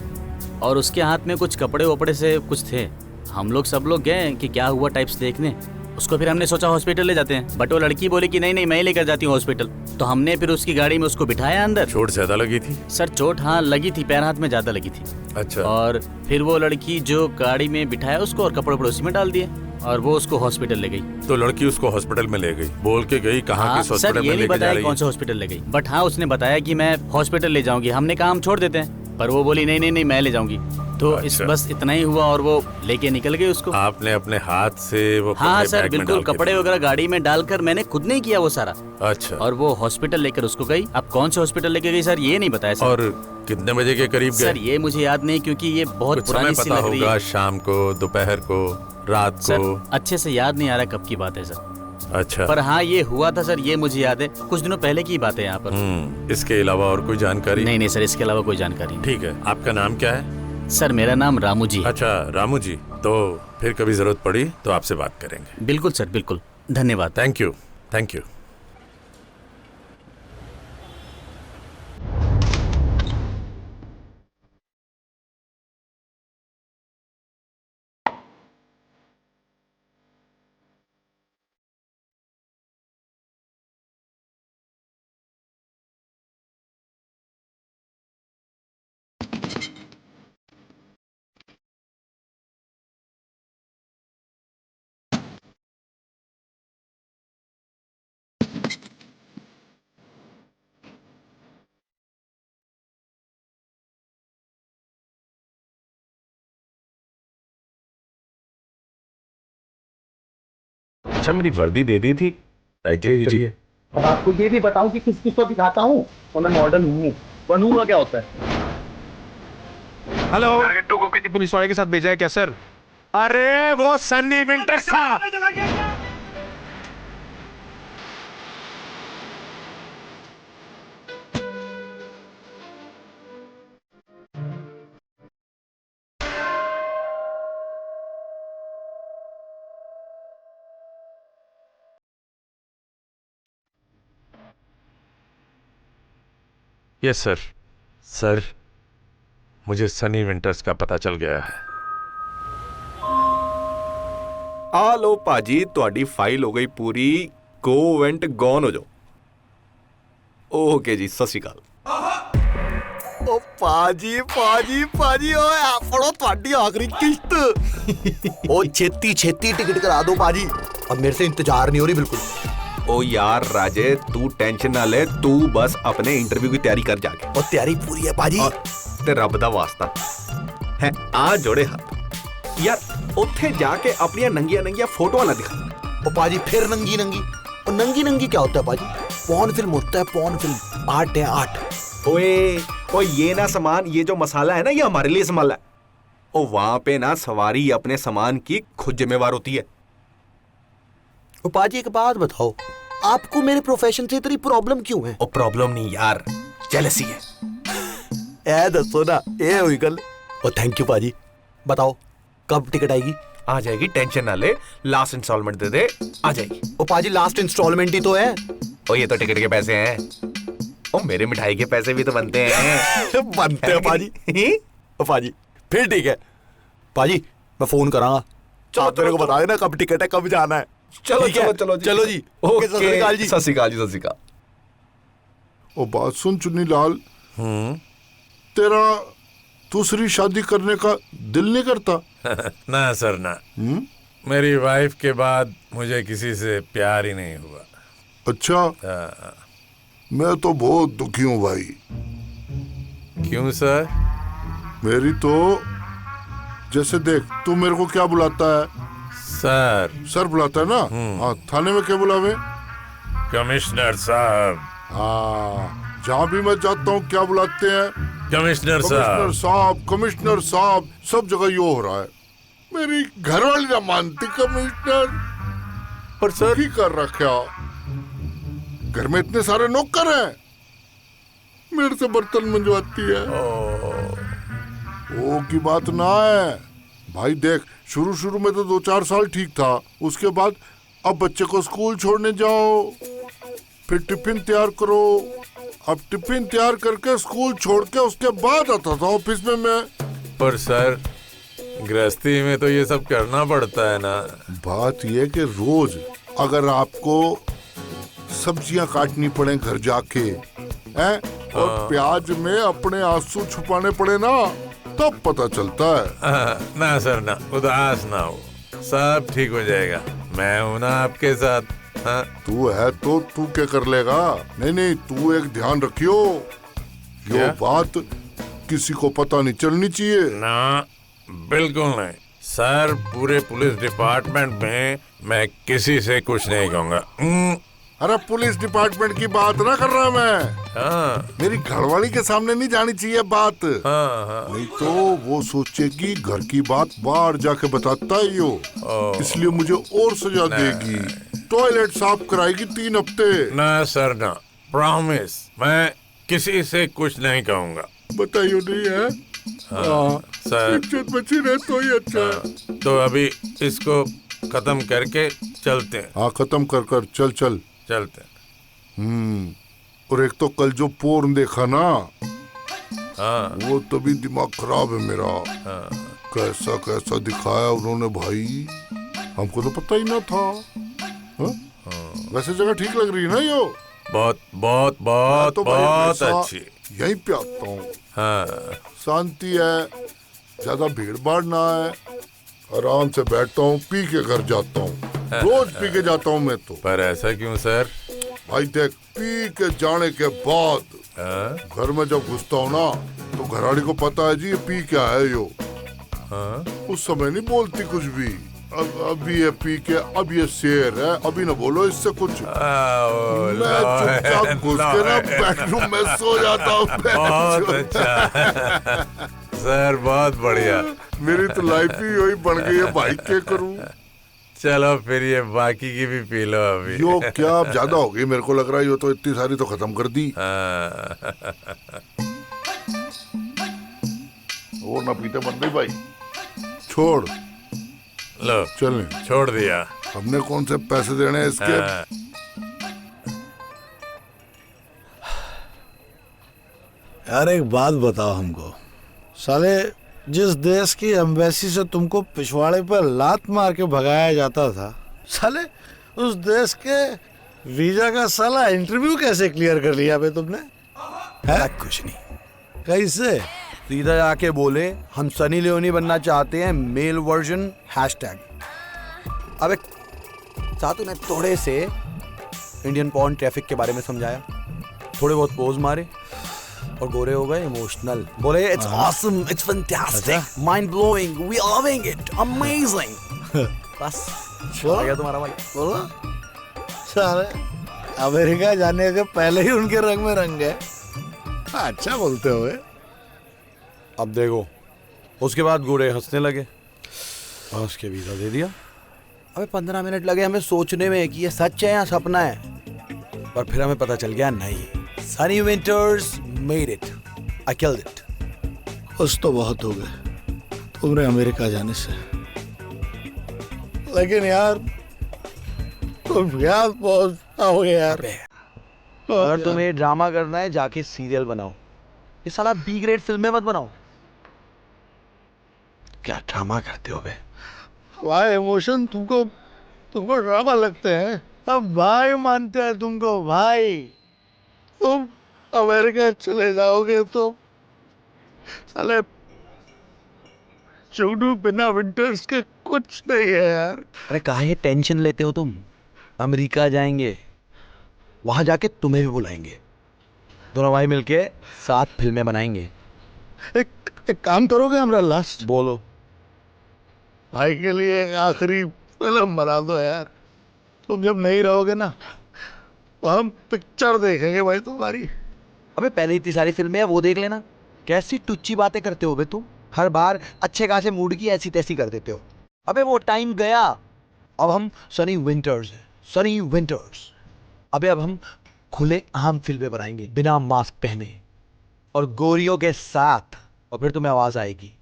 [SPEAKER 13] और उसके हाथ में कुछ कपड़े वपड़े से कुछ थे। हम लोग सब लोग गए कि क्या हुआ टाइप्स देखने उसको। फिर हमने सोचा हॉस्पिटल ले जाते हैं, बट वो लड़की बोली कि नहीं नहीं मैं लेकर जाती हूँ हॉस्पिटल। तो हमने फिर उसकी गाड़ी में उसको बिठाया अंदर।
[SPEAKER 4] चोट ज्यादा लगी थी?
[SPEAKER 13] सर चोट हाँ लगी थी, पैर हाथ में ज्यादा लगी थी।
[SPEAKER 4] अच्छा।
[SPEAKER 13] और फिर वो लड़की जो गाड़ी में बिठाया उसको और कपड़े वपड़े उसी में डाल दिए और वो उसको हॉस्पिटल ले गई।
[SPEAKER 4] तो लड़की उसको हॉस्पिटल में ले गई, बोल के गई कहाँ
[SPEAKER 13] हाँ,
[SPEAKER 4] किस हॉस्पिटल
[SPEAKER 13] सर
[SPEAKER 4] में
[SPEAKER 13] ये नहीं
[SPEAKER 4] लेके जा
[SPEAKER 13] बताया
[SPEAKER 4] रही
[SPEAKER 13] कौन
[SPEAKER 4] है?
[SPEAKER 13] से हॉस्पिटल ले गई, बट हाँ उसने बताया कि मैं हॉस्पिटल ले जाऊंगी। हमने कहा हम छोड़ देते हैं, पर वो बोली नहीं नहीं नहीं मैं ले जाऊंगी। तो
[SPEAKER 4] अच्छा।
[SPEAKER 13] बस इतना ही हुआ और वो लेके निकल गई उसको।
[SPEAKER 4] आपने अपने हाथ से वो
[SPEAKER 13] हाँ
[SPEAKER 4] कपड़े
[SPEAKER 13] सर
[SPEAKER 4] बैग में
[SPEAKER 13] बिल्कुल,
[SPEAKER 4] डाल के
[SPEAKER 13] कपड़े वगैरह गाड़ी में डालकर मैंने खुद नहीं किया वो सारा।
[SPEAKER 4] अच्छा।
[SPEAKER 13] और वो हॉस्पिटल लेकर उसको गई। अब कौन से हॉस्पिटल लेके गई सर ये नहीं बताया सर।
[SPEAKER 4] और कितने बजे के करीब गए?
[SPEAKER 13] सर ये मुझे याद नहीं क्योंकि ये बहुत
[SPEAKER 4] कुछ
[SPEAKER 13] पुरानी
[SPEAKER 4] समय
[SPEAKER 13] सी
[SPEAKER 4] पता
[SPEAKER 13] लग रही
[SPEAKER 4] होगा?
[SPEAKER 13] है
[SPEAKER 4] शाम को, दोपहर को, रात को?
[SPEAKER 13] सर अच्छे से याद नहीं आ रहा कब की बात है सर।
[SPEAKER 4] अच्छा।
[SPEAKER 13] पर हाँ ये हुआ था सर, ये मुझे याद है, कुछ दिनों पहले की बात है यहाँ पर।
[SPEAKER 4] इसके अलावा और कोई जानकारी?
[SPEAKER 13] नहीं नहीं सर, इसके अलावा कोई जानकारी नहीं।
[SPEAKER 4] ठीक है। आपका नाम क्या है?
[SPEAKER 13] सर मेरा नाम रामू जी है।
[SPEAKER 4] अच्छा रामू जी, तो फिर कभी जरूरत पड़ी तो आपसे बात करेंगे।
[SPEAKER 13] बिल्कुल सर बिल्कुल, धन्यवाद।
[SPEAKER 4] Thank you. Thank you. अच्छा मेरी वर्दी दे दी थी, चाहिए।
[SPEAKER 14] और आपको ये भी बताऊं कि किस किस को दिखाता हूँ और मैं मॉडल हूँ, बनूंगा क्या होता है।
[SPEAKER 6] हेलो, टारगेट को किसी पुलिस वाले के साथ भेजा है क्या सर?
[SPEAKER 4] अरे वो सन्नी विंटर्स था। Yes sir. सर मुझे सनी विंटर्स का पता चल गया है।
[SPEAKER 7] आ लो पाजी, ਤੁਹਾਡੀ फाइल हो गई पूरी। गो वेंट गॉन हो जाओ। ओके जी, सत श्री अकाल।
[SPEAKER 3] ओ पाजी पाजी पाजी, ओए आ फड़ो ਤੁਹਾਡੀ आखिरी किस्त। ओ छेती छेती टिकट करा दो पाजी, अब मेरे से इंतजार नहीं हो रही बिल्कुल।
[SPEAKER 7] ओ यार राजे, तू टेंशन ना ले, तू बस अपने इंटरव्यू की तैयारी कर जाके।
[SPEAKER 3] और तैयारी पूरी है पाजी।
[SPEAKER 7] ते रब दा वास्ता है, आ जोड़े हाथ। यार उत्थे जाके अपनी नंगिया नंगिया फोटो ना दिखा।
[SPEAKER 3] ओ पाजी फिर नंगी नंगी। और नंगी नंगी क्या होता है पाजी? पॉर्न फिल्म होता है, पॉर्न फिल्म। आर्ट है आर्ट।
[SPEAKER 7] ओए ये ना सामान, ये जो मसाला है ना, ये हमारे लिए संभाला है। ओ वहां पे ना सवारी अपने सामान की खुद जिम्मेवार होती है।
[SPEAKER 3] ओ पाजी एक बात बताओ, आपको मेरे प्रोफेशन से इतनी प्रॉब्लम क्यों है?
[SPEAKER 7] ओ प्रॉब्लम नहीं यार, जेलसी है।
[SPEAKER 3] ए दसो ना, ये हुई गल। ओ थैंक यू पाजी। बताओ कब टिकट आएगी?
[SPEAKER 7] आ जाएगी, टेंशन ना ले। लास्ट इंस्टॉलमेंट दे दे, आ जाएगी।
[SPEAKER 3] ओ पाजी लास्ट इंस्टॉलमेंट ही तो है।
[SPEAKER 7] ओ ये तो टिकट के पैसे हैं। ओ मेरे मिठाई के पैसे भी तो बनते हैं।
[SPEAKER 3] बनते हैं पाजी। ओ पाजी फिर ठीक है पाजी, मैं फोन करांगा। आप मेरे को बता देना कब टिकट है, कब जाना है।
[SPEAKER 7] चलो चलो चलो जी।
[SPEAKER 3] चलो जी।
[SPEAKER 7] ओके,
[SPEAKER 3] सत श्री अकाल जी।
[SPEAKER 7] सत श्री अकाल जी, सत श्री अकाल।
[SPEAKER 5] ओ बात सुन चुन्नी लाल, तेरा दूसरी शादी करने का दिल नहीं करता?
[SPEAKER 4] ना सर ना। मेरी वाइफ के बाद मुझे किसी से प्यार ही नहीं हुआ।
[SPEAKER 5] अच्छा, मैं तो बहुत दुखी हूँ भाई।
[SPEAKER 4] क्यों सर?
[SPEAKER 5] मेरी तो जैसे देख, तू मेरे को क्या बुलाता है?
[SPEAKER 4] सर।
[SPEAKER 5] सर बुलाता है ना? हाँ, थाने में क्या बुलावे?
[SPEAKER 4] कमिश्नर साहब।
[SPEAKER 5] हाँ, जहाँ भी मैं जाता हूँ क्या बुलाते हैं?
[SPEAKER 4] कमिश्नर साहब।
[SPEAKER 5] कमिश्नर साहब, कमिश्नर साहब, सब जगह यो हो रहा है। मेरी घरवाली ना मानती कमिश्नर।
[SPEAKER 4] पर सर
[SPEAKER 5] की कर रखा, घर में इतने सारे नौकर हैं, मेरे से बर्तन मंजवाती है। ओ की बात ना है भाई। देख, शुरू शुरू में तो 2-4 साल ठीक था, उसके बाद अब बच्चे को स्कूल छोड़ने जाओ, फिर टिफिन तैयार करो। अब टिफिन तैयार करके स्कूल छोड़ के उसके बाद आता था ऑफिस में मैं।
[SPEAKER 4] पर सर गृहस्थी में तो ये सब करना पड़ता है ना।
[SPEAKER 5] बात ये कि रोज अगर आपको सब्जियां काटनी पड़े घर जाके हैं, और प्याज में अपने आंसू छुपाने पड़े ना, तब पता चलता है।
[SPEAKER 4] ना सर ना, उदास ना हो, सब ठीक हो जाएगा। मैं हूं ना आपके साथ। हाँ?
[SPEAKER 5] तू है तो तू क्या कर लेगा? नहीं नहीं, तू एक ध्यान रखियो, ये बात किसी को पता नहीं चलनी चाहिए
[SPEAKER 4] ना। बिल्कुल नहीं सर, पूरे पुलिस डिपार्टमेंट में मैं किसी से कुछ नहीं कहूँगा।
[SPEAKER 5] अरे पुलिस डिपार्टमेंट की बात ना कर रहा मैं।
[SPEAKER 4] हाँ।
[SPEAKER 5] मेरी घरवाली के सामने नहीं जानी चाहिए बात।
[SPEAKER 4] हाँ।
[SPEAKER 5] नहीं तो वो सोचेगी घर की बात बाहर जाके बताता है यो, इसलिए मुझे और सजा देगी। टॉयलेट साफ कराएगी 3 हफ्ते।
[SPEAKER 4] ना सर ना, प्रॉमिस, मैं किसी से कुछ नहीं कहूँगा।
[SPEAKER 5] बताइयो नहीं है?
[SPEAKER 4] हाँ, सर
[SPEAKER 5] इज्जत बची रहे तो ही अच्छा है।
[SPEAKER 4] तो अभी इसको खत्म करके चलते हैं।
[SPEAKER 5] हाँ, खत्म कर चल
[SPEAKER 4] चलते हैं।
[SPEAKER 5] और एक तो कल जो पोर्न देखा ना,
[SPEAKER 4] हाँ,
[SPEAKER 5] वो तभी दिमाग खराब है मेरा।
[SPEAKER 4] हाँ।
[SPEAKER 5] कैसा कैसा दिखाया उन्होंने भाई, हमको तो पता ही ना था। हाँ? वैसे जगह ठीक लग रही है ना यो?
[SPEAKER 4] बहुत बहुत बहुत
[SPEAKER 5] तो
[SPEAKER 4] बहुत अच्छी।
[SPEAKER 5] यहीं पे आता हूँ।
[SPEAKER 4] हाँ।
[SPEAKER 5] शांति है, ज्यादा भीड़ भाड़ ना है, आराम से बैठता हूँ, पी के घर जाता हूँ। रोज पी के जाता हूँ मैं तो।
[SPEAKER 4] पर ऐसा क्यों सर?
[SPEAKER 5] भाई देख, पी के जाने के बाद घर में जब घुसता हूँ ना, तो घरवाली को पता है जी ये पी क्या है यो। उस समय नहीं बोलती कुछ भी। अभी ये पी के, अब ये शेर है, अभी ना बोलो इससे कुछ। मैं चुपचाप घुस के ना बेडरूम में सो जाता हूँ।
[SPEAKER 4] बहुत अच्छा सर, बहुत बढ़िया।
[SPEAKER 5] मेरी तो लाइफ ही यही बन गई है भाई, क्या करूं?
[SPEAKER 4] चलो फिर ये बाकी की भी पी लो अभी।
[SPEAKER 5] यो क्या अब ज्यादा हो गई मेरे को लग रहा है, यो तो इतनी सारी तो खत्म कर दी। और ना पीते बन गई भाई, छोड़।
[SPEAKER 4] लो
[SPEAKER 5] चल,
[SPEAKER 4] छोड़ दिया।
[SPEAKER 5] हमने कौन से पैसे देने हैं इसके?
[SPEAKER 2] यार एक बात बताओ हमको, साले जिस देश की एम्बेसी से तुमको पिछवाड़े पर लात मार के भगाया जाता था, साले उस देश के वीजा का साला इंटरव्यू कैसे क्लियर कर लिया बे तुमने?
[SPEAKER 3] कुछ नहीं।
[SPEAKER 2] कैसे?
[SPEAKER 3] सीधा जाके बोले हम सनी लियोनी बनना चाहते हैं, मेल वर्जन हैशटैग। अबे साथ ने थोड़े से इंडियन पॉर्न ट्रैफिक के बारे में समझाया, थोड़े बहुत पोज मारे,
[SPEAKER 1] और गोरे हो गए इमोशनल। बोले it's awesome, it's fantastic, mind blowing, we are loving it, amazing. बस आ गया तुम्हारा भाई।
[SPEAKER 2] बोलो सारे अमेरिका जाने के पहले ही उनके रंग में रंग गए। अच्छा बोलते हुए।
[SPEAKER 1] अब देखो, उसके बाद गोरे हंसने लगे और उसके वीजा दे दिया। अबे 15 मिनट लगे हमें सोचने में कि ये सच है या सपना है, पर फिर हमें पता चल गया नहीं, Sunny winters made it, I killed it.
[SPEAKER 2] खुश तो बहुत हो गए तुमने अमेरिका जाने से, लेकिन यार तुम यार बहुत आओगे यार।
[SPEAKER 3] अगर तुम्हें ड्रामा करना है जाके सीरियल बनाओ, ये साला बी ग्रेड फिल्में मत बनाओ।
[SPEAKER 1] क्या ड्रामा करते हो बे?
[SPEAKER 2] भाई इमोशन तुमको ड्रामा लगते हैं? अब भाई मानते हैं तुमको भाई। तुम अमेरिका चले जाओगे तो साले चूडू बिना विंटर्स के कुछ नहीं है यार।
[SPEAKER 3] अरे काहे टेंशन लेते हो तुम? अमेरिका जाएंगे, वहां जाके तुम्हें भी बुलाएंगे, दोनों भाई मिलके 7 फिल्में बनाएंगे।
[SPEAKER 2] एक काम करोगे हमारा लास्ट?
[SPEAKER 3] बोलो।
[SPEAKER 2] भाई के लिए एक आखिरी फिल्म बना दो यार। तुम जब नहीं रहोगे ना तो हम पिक्चर देखेंगे भाई तुम्हारी।
[SPEAKER 3] अबे पहले इतनी सारी फिल्में है, वो देख लेना। कैसी टुच्ची बातें करते हो बे तुम, हर बार अच्छे खासे मूड की ऐसी तैसी कर देते हो। अबे वो टाइम गया, अब हम सनी विंटर्स हैं, सनी विंटर्स। अबे अब हम खुले आम फिल्में बनाएंगे बिना मास्क पहने और गोरियों के साथ, और फिर तुम्हें आवाज आएगी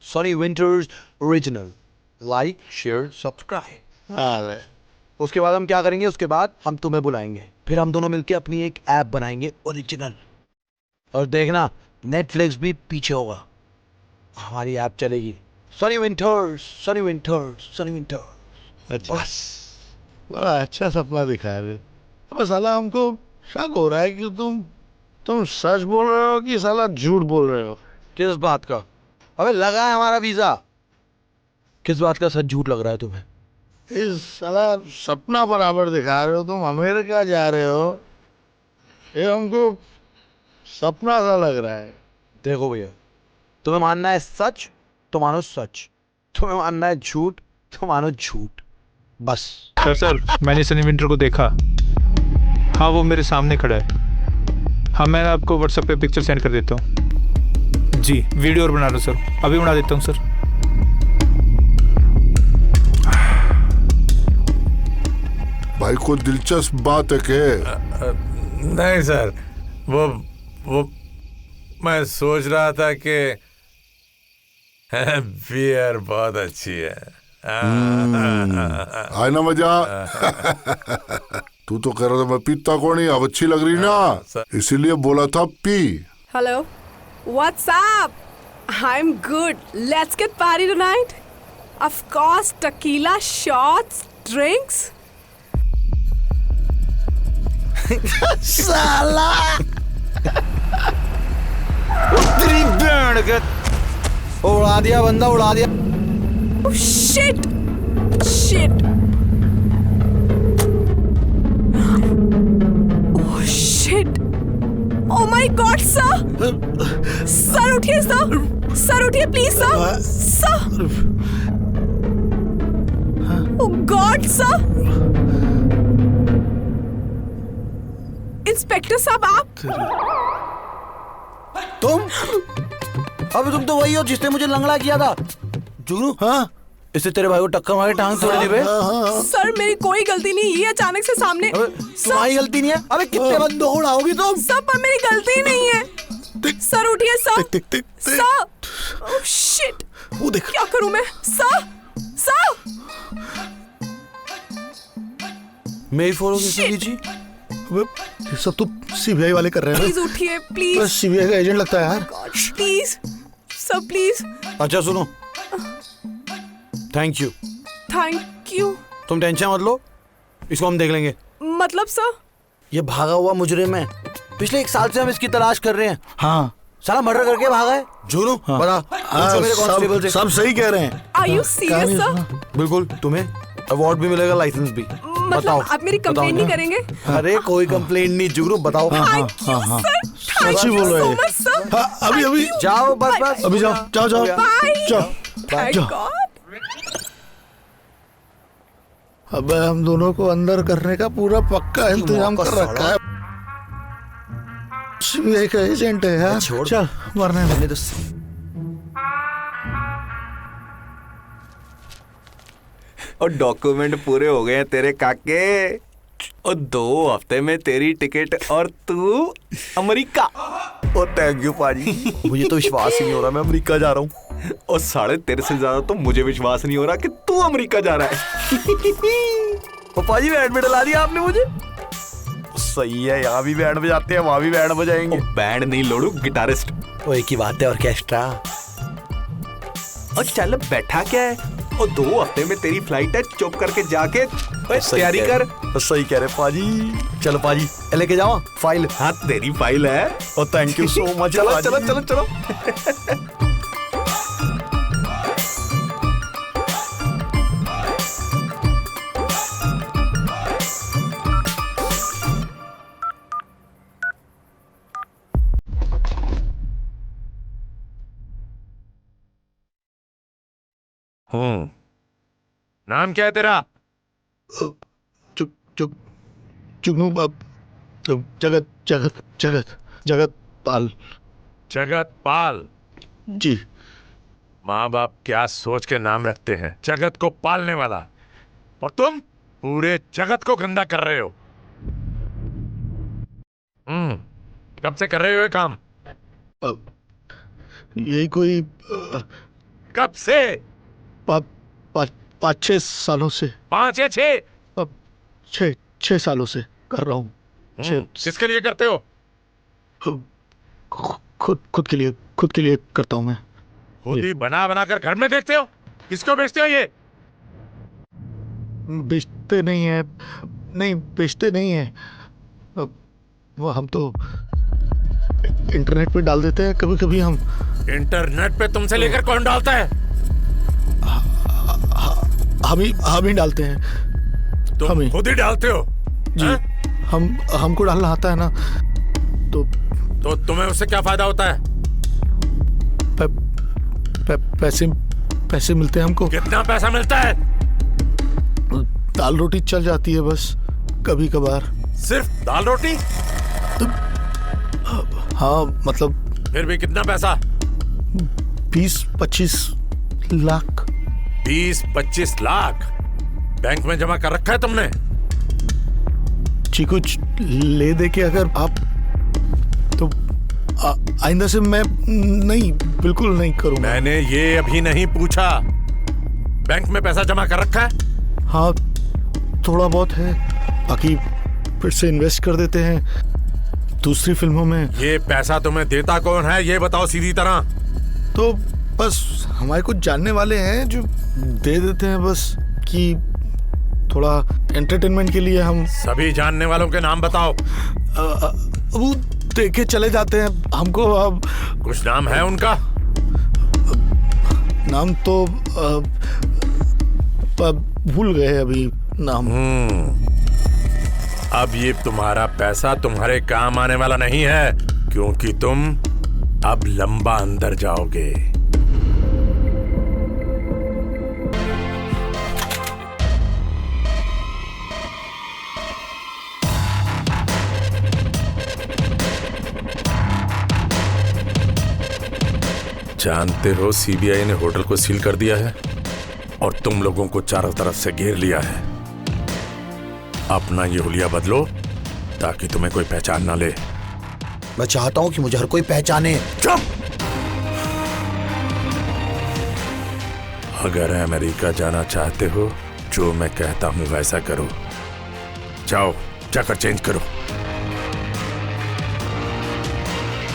[SPEAKER 3] Sunny winters original, like share subscribe. उसके बाद हम क्या करेंगे? उसके बाद हम तुम्हें बुलाएंगे, फिर हम दोनों मिलके अपनी एक ऐप बनाएंगे ओरिजिनल, और देखना नेटफ्लिक्स भी पीछे होगा, हमारी ऐप चलेगी Sunny winters, Sunny winters, Sunny winters.
[SPEAKER 2] अच्छा, बस बड़ा अच्छा सपना दिखाया रे। अब साला हमको शक हो रहा है कि तुम सच बोल रहे हो कि साला झूठ बोल रहे हो।
[SPEAKER 3] किस बात का? अबे लगा है हमारा वीजा, किस बात का सच झूठ लग रहा है तुम्हें?
[SPEAKER 2] इस साला सपना बराबर दिखा रहे हो तुम, अमेरिका जा रहे हो, ये हमको सपना सा लग रहा है।
[SPEAKER 3] देखो भैया, तुम्हें मानना है सच तो मानो सच, तुम्हें मानना है झूठ तो मानो झूठ, बस।
[SPEAKER 6] सर मैंने सनी विंटर को देखा। हाँ वो मेरे सामने खड़ा है। हाँ मैं आपको व्हाट्सएप पे पिक्चर सेंड कर देता हूँ। जी वीडियो और बना लो सर, अभी बना देता हूँ सर।
[SPEAKER 5] भाई कोई दिलचस्प बात है के?
[SPEAKER 4] नहीं सर, वो मैं सोच रहा था कि बियर बहुत अच्छी है।
[SPEAKER 5] आए ना मजा। तू तो कह रहा था मैं पीता कौन नहीं, अब अच्छी लग रही ना, इसीलिए बोला था P.
[SPEAKER 8] Hello, what's up? I am good, let's get party tonight. Of course, tequila, shots, drinks.
[SPEAKER 3] साला उड़ा दिया बंदा, उड़ा दिया।
[SPEAKER 8] Oh, shit! Shit! Oh shit! Oh my God, sir! Sir उठिए सर, सर उठिए please sir, sir. Oh God, sir! Inspector साहब आप?
[SPEAKER 3] तुम? अबे तुम तो वही हो जिसने मुझे लंगड़ा किया था। जुगनू, हाँ? इससे तेरे भाई को टक्कर मार के टांग तोड़ दी बे।
[SPEAKER 8] सर मेरी कोई गलती नहीं, ये अचानक से सामने।
[SPEAKER 3] तुम्हारी गलती नहीं है? अबे कितने बंदों को उड़ाओगी तुम?
[SPEAKER 8] सब पर मेरी गलती नहीं है। सर उठिए सर, सर। ओह शिट,
[SPEAKER 2] वो देख।
[SPEAKER 8] क्या करूं मैं? Sir, sir.
[SPEAKER 3] मेरी फोटो किसने खींची?
[SPEAKER 2] ये सब तो सीबीआई वाले कर रहे हैं।
[SPEAKER 8] प्लीज उठिए प्लीज।
[SPEAKER 2] सीबीआई का एजेंट लगता है यार।
[SPEAKER 8] Please sir, please.
[SPEAKER 3] अच्छा सुनो, थैंक यू।
[SPEAKER 8] Thank you.
[SPEAKER 3] तुम टेंशन मत लो, इसको हम देख लेंगे।
[SPEAKER 8] मतलब सर?
[SPEAKER 3] ये भागा हुआ मुजरिम है, पिछले 1 साल से हम इसकी तलाश कर रहे हैं।
[SPEAKER 2] हाँ,
[SPEAKER 3] साला मर्डर करके भागा है। जुनू, बता। मेरे कांस्टेबल से
[SPEAKER 2] सब सही कह रहे हैं।
[SPEAKER 8] Are you serious sir?
[SPEAKER 3] बिल्कुल, तुम्हें अवार्ड भी मिलेगा, लाइसेंस भी।
[SPEAKER 8] मतलब आप मेरी कंप्लेन नहीं करेंगे?
[SPEAKER 3] अरे कोई कंप्लेन नहीं जुगनू, बताओ।
[SPEAKER 8] Thank you sir.
[SPEAKER 2] सच्ची बोल रहे हैं। हाँ, अभी अभी
[SPEAKER 3] जाओ बस बस
[SPEAKER 2] अभी जाओ जाओ जाओ जाओ जाओ। अबे हम दोनों को अंदर करने का पूरा पक्का इंतजाम कर रखा है। सीबीआई का एजेंट है यार। चल मरने
[SPEAKER 3] मैंने तो
[SPEAKER 7] और डॉक्यूमेंट पूरे हो गए हैं तेरे काके। और 2 हफ्ते में तेरी टिकट और तू अमेरिका।
[SPEAKER 3] ओ थैंक यू पाजी। मुझे तो विश्वास ही नहीं हो रहा मैं अमेरिका जा रहा हूँ।
[SPEAKER 7] और साढ़े तेरे से ज्यादा तो मुझे विश्वास नहीं हो रहा कि तू अमेरिका जा रहा है।
[SPEAKER 3] पाजी बैंड में डला दिया आपने मुझे। सही है, यहाँ भी बैंड बजाते हैं वहाँ भी बैंड बजाएंगे।
[SPEAKER 7] बैंड नहीं लोड़ू, गिटारिस्ट।
[SPEAKER 3] वो एक ही बात है, ऑर्केस्ट्रा।
[SPEAKER 7] और चल बैठा क्या है। और 2 हफ्ते में तेरी फ्लाइट है, चुप करके जाके तैयारी कर।
[SPEAKER 3] सही कह रहे पाजी। चलो पाजी लेके जाओ फाइल।
[SPEAKER 7] हाँ तेरी फाइल है।
[SPEAKER 3] और थैंक यू सो मच।
[SPEAKER 7] चलो चलो चलो चलो।
[SPEAKER 4] नाम क्या है तेरा?
[SPEAKER 2] चुगनू जगत जगत जगत जगत पाल।
[SPEAKER 4] जगत पाल
[SPEAKER 2] जी।
[SPEAKER 4] माँ बाप क्या सोच के नाम रखते हैं, जगत को पालने वाला। और तुम पूरे जगत को गंदा कर रहे हो। कब से कर रहे हो ये काम?
[SPEAKER 2] यही कोई
[SPEAKER 4] कब से?
[SPEAKER 2] 5-6 सालों से।
[SPEAKER 4] 5 या 6?
[SPEAKER 2] 6 सालों से कर रहा हूँ।
[SPEAKER 4] किसके लिए करते हो?
[SPEAKER 2] खुद के लिए करता हूँ मैं।
[SPEAKER 4] खुद ही बना बना कर घर में देखते हो? किसको बेचते हो ये?
[SPEAKER 2] बेचते नहीं है, नहीं बेचते नहीं है। वो हम तो इंटरनेट पे डाल देते हैं कभी कभी। हम
[SPEAKER 4] इंटरनेट पे तुमसे लेकर कौन डालता है?
[SPEAKER 2] हम ही डालते हैं।
[SPEAKER 4] तुम खुद ही डालते हो?
[SPEAKER 2] जी। हमको डालना आता है ना। तो
[SPEAKER 4] तुम्हें उससे क्या फायदा होता है?
[SPEAKER 2] पैसे मिलते हैं हमको।
[SPEAKER 4] कितना पैसा मिलता है?
[SPEAKER 2] दाल रोटी चल जाती है बस कभी कभार।
[SPEAKER 4] सिर्फ दाल रोटी?
[SPEAKER 2] हाँ मतलब।
[SPEAKER 4] फिर भी कितना पैसा?
[SPEAKER 2] 20-25 लाख।
[SPEAKER 4] 20-25 लाख बैंक में जमा कर रखा है तुमने?
[SPEAKER 2] जी कुछ ले दे के अगर आप तो आइंदा से मैं नहीं, बिल्कुल नहीं करूंगा।
[SPEAKER 4] मैंने ये अभी नहीं पूछा। बैंक में पैसा जमा कर रखा है?
[SPEAKER 2] हाँ थोड़ा बहुत है, बाकी फिर से इन्वेस्ट कर देते हैं दूसरी फिल्मों में।
[SPEAKER 4] ये पैसा तुम्हें देता कौन है ये बताओ सीधी तरह।
[SPEAKER 2] तो बस हमारे कुछ जानने वाले हैं जो दे देते हैं बस कि थोड़ा एंटरटेनमेंट के लिए। हम
[SPEAKER 4] सभी जानने वालों के नाम बताओ।
[SPEAKER 2] वो देखे चले जाते हैं हमको। अब
[SPEAKER 4] कुछ नाम है उनका?
[SPEAKER 2] नाम तो भूल गए अभी नाम।
[SPEAKER 4] अब ये तुम्हारा पैसा तुम्हारे काम आने वाला नहीं है, क्योंकि तुम अब लंबा अंदर जाओगे। जानते हो सीबीआई ने होटल को सील कर दिया है और तुम लोगों को चारों तरफ से घेर लिया है। अपना ये हुलिया बदलो ताकि तुम्हें कोई पहचान ना ले।
[SPEAKER 3] मैं चाहता हूं कि मुझे हर कोई पहचाने।
[SPEAKER 4] चुप! अगर अमेरिका जाना चाहते हो, जो मैं कहता हूं वैसा करो। जाओ, जाकर चेंज करो।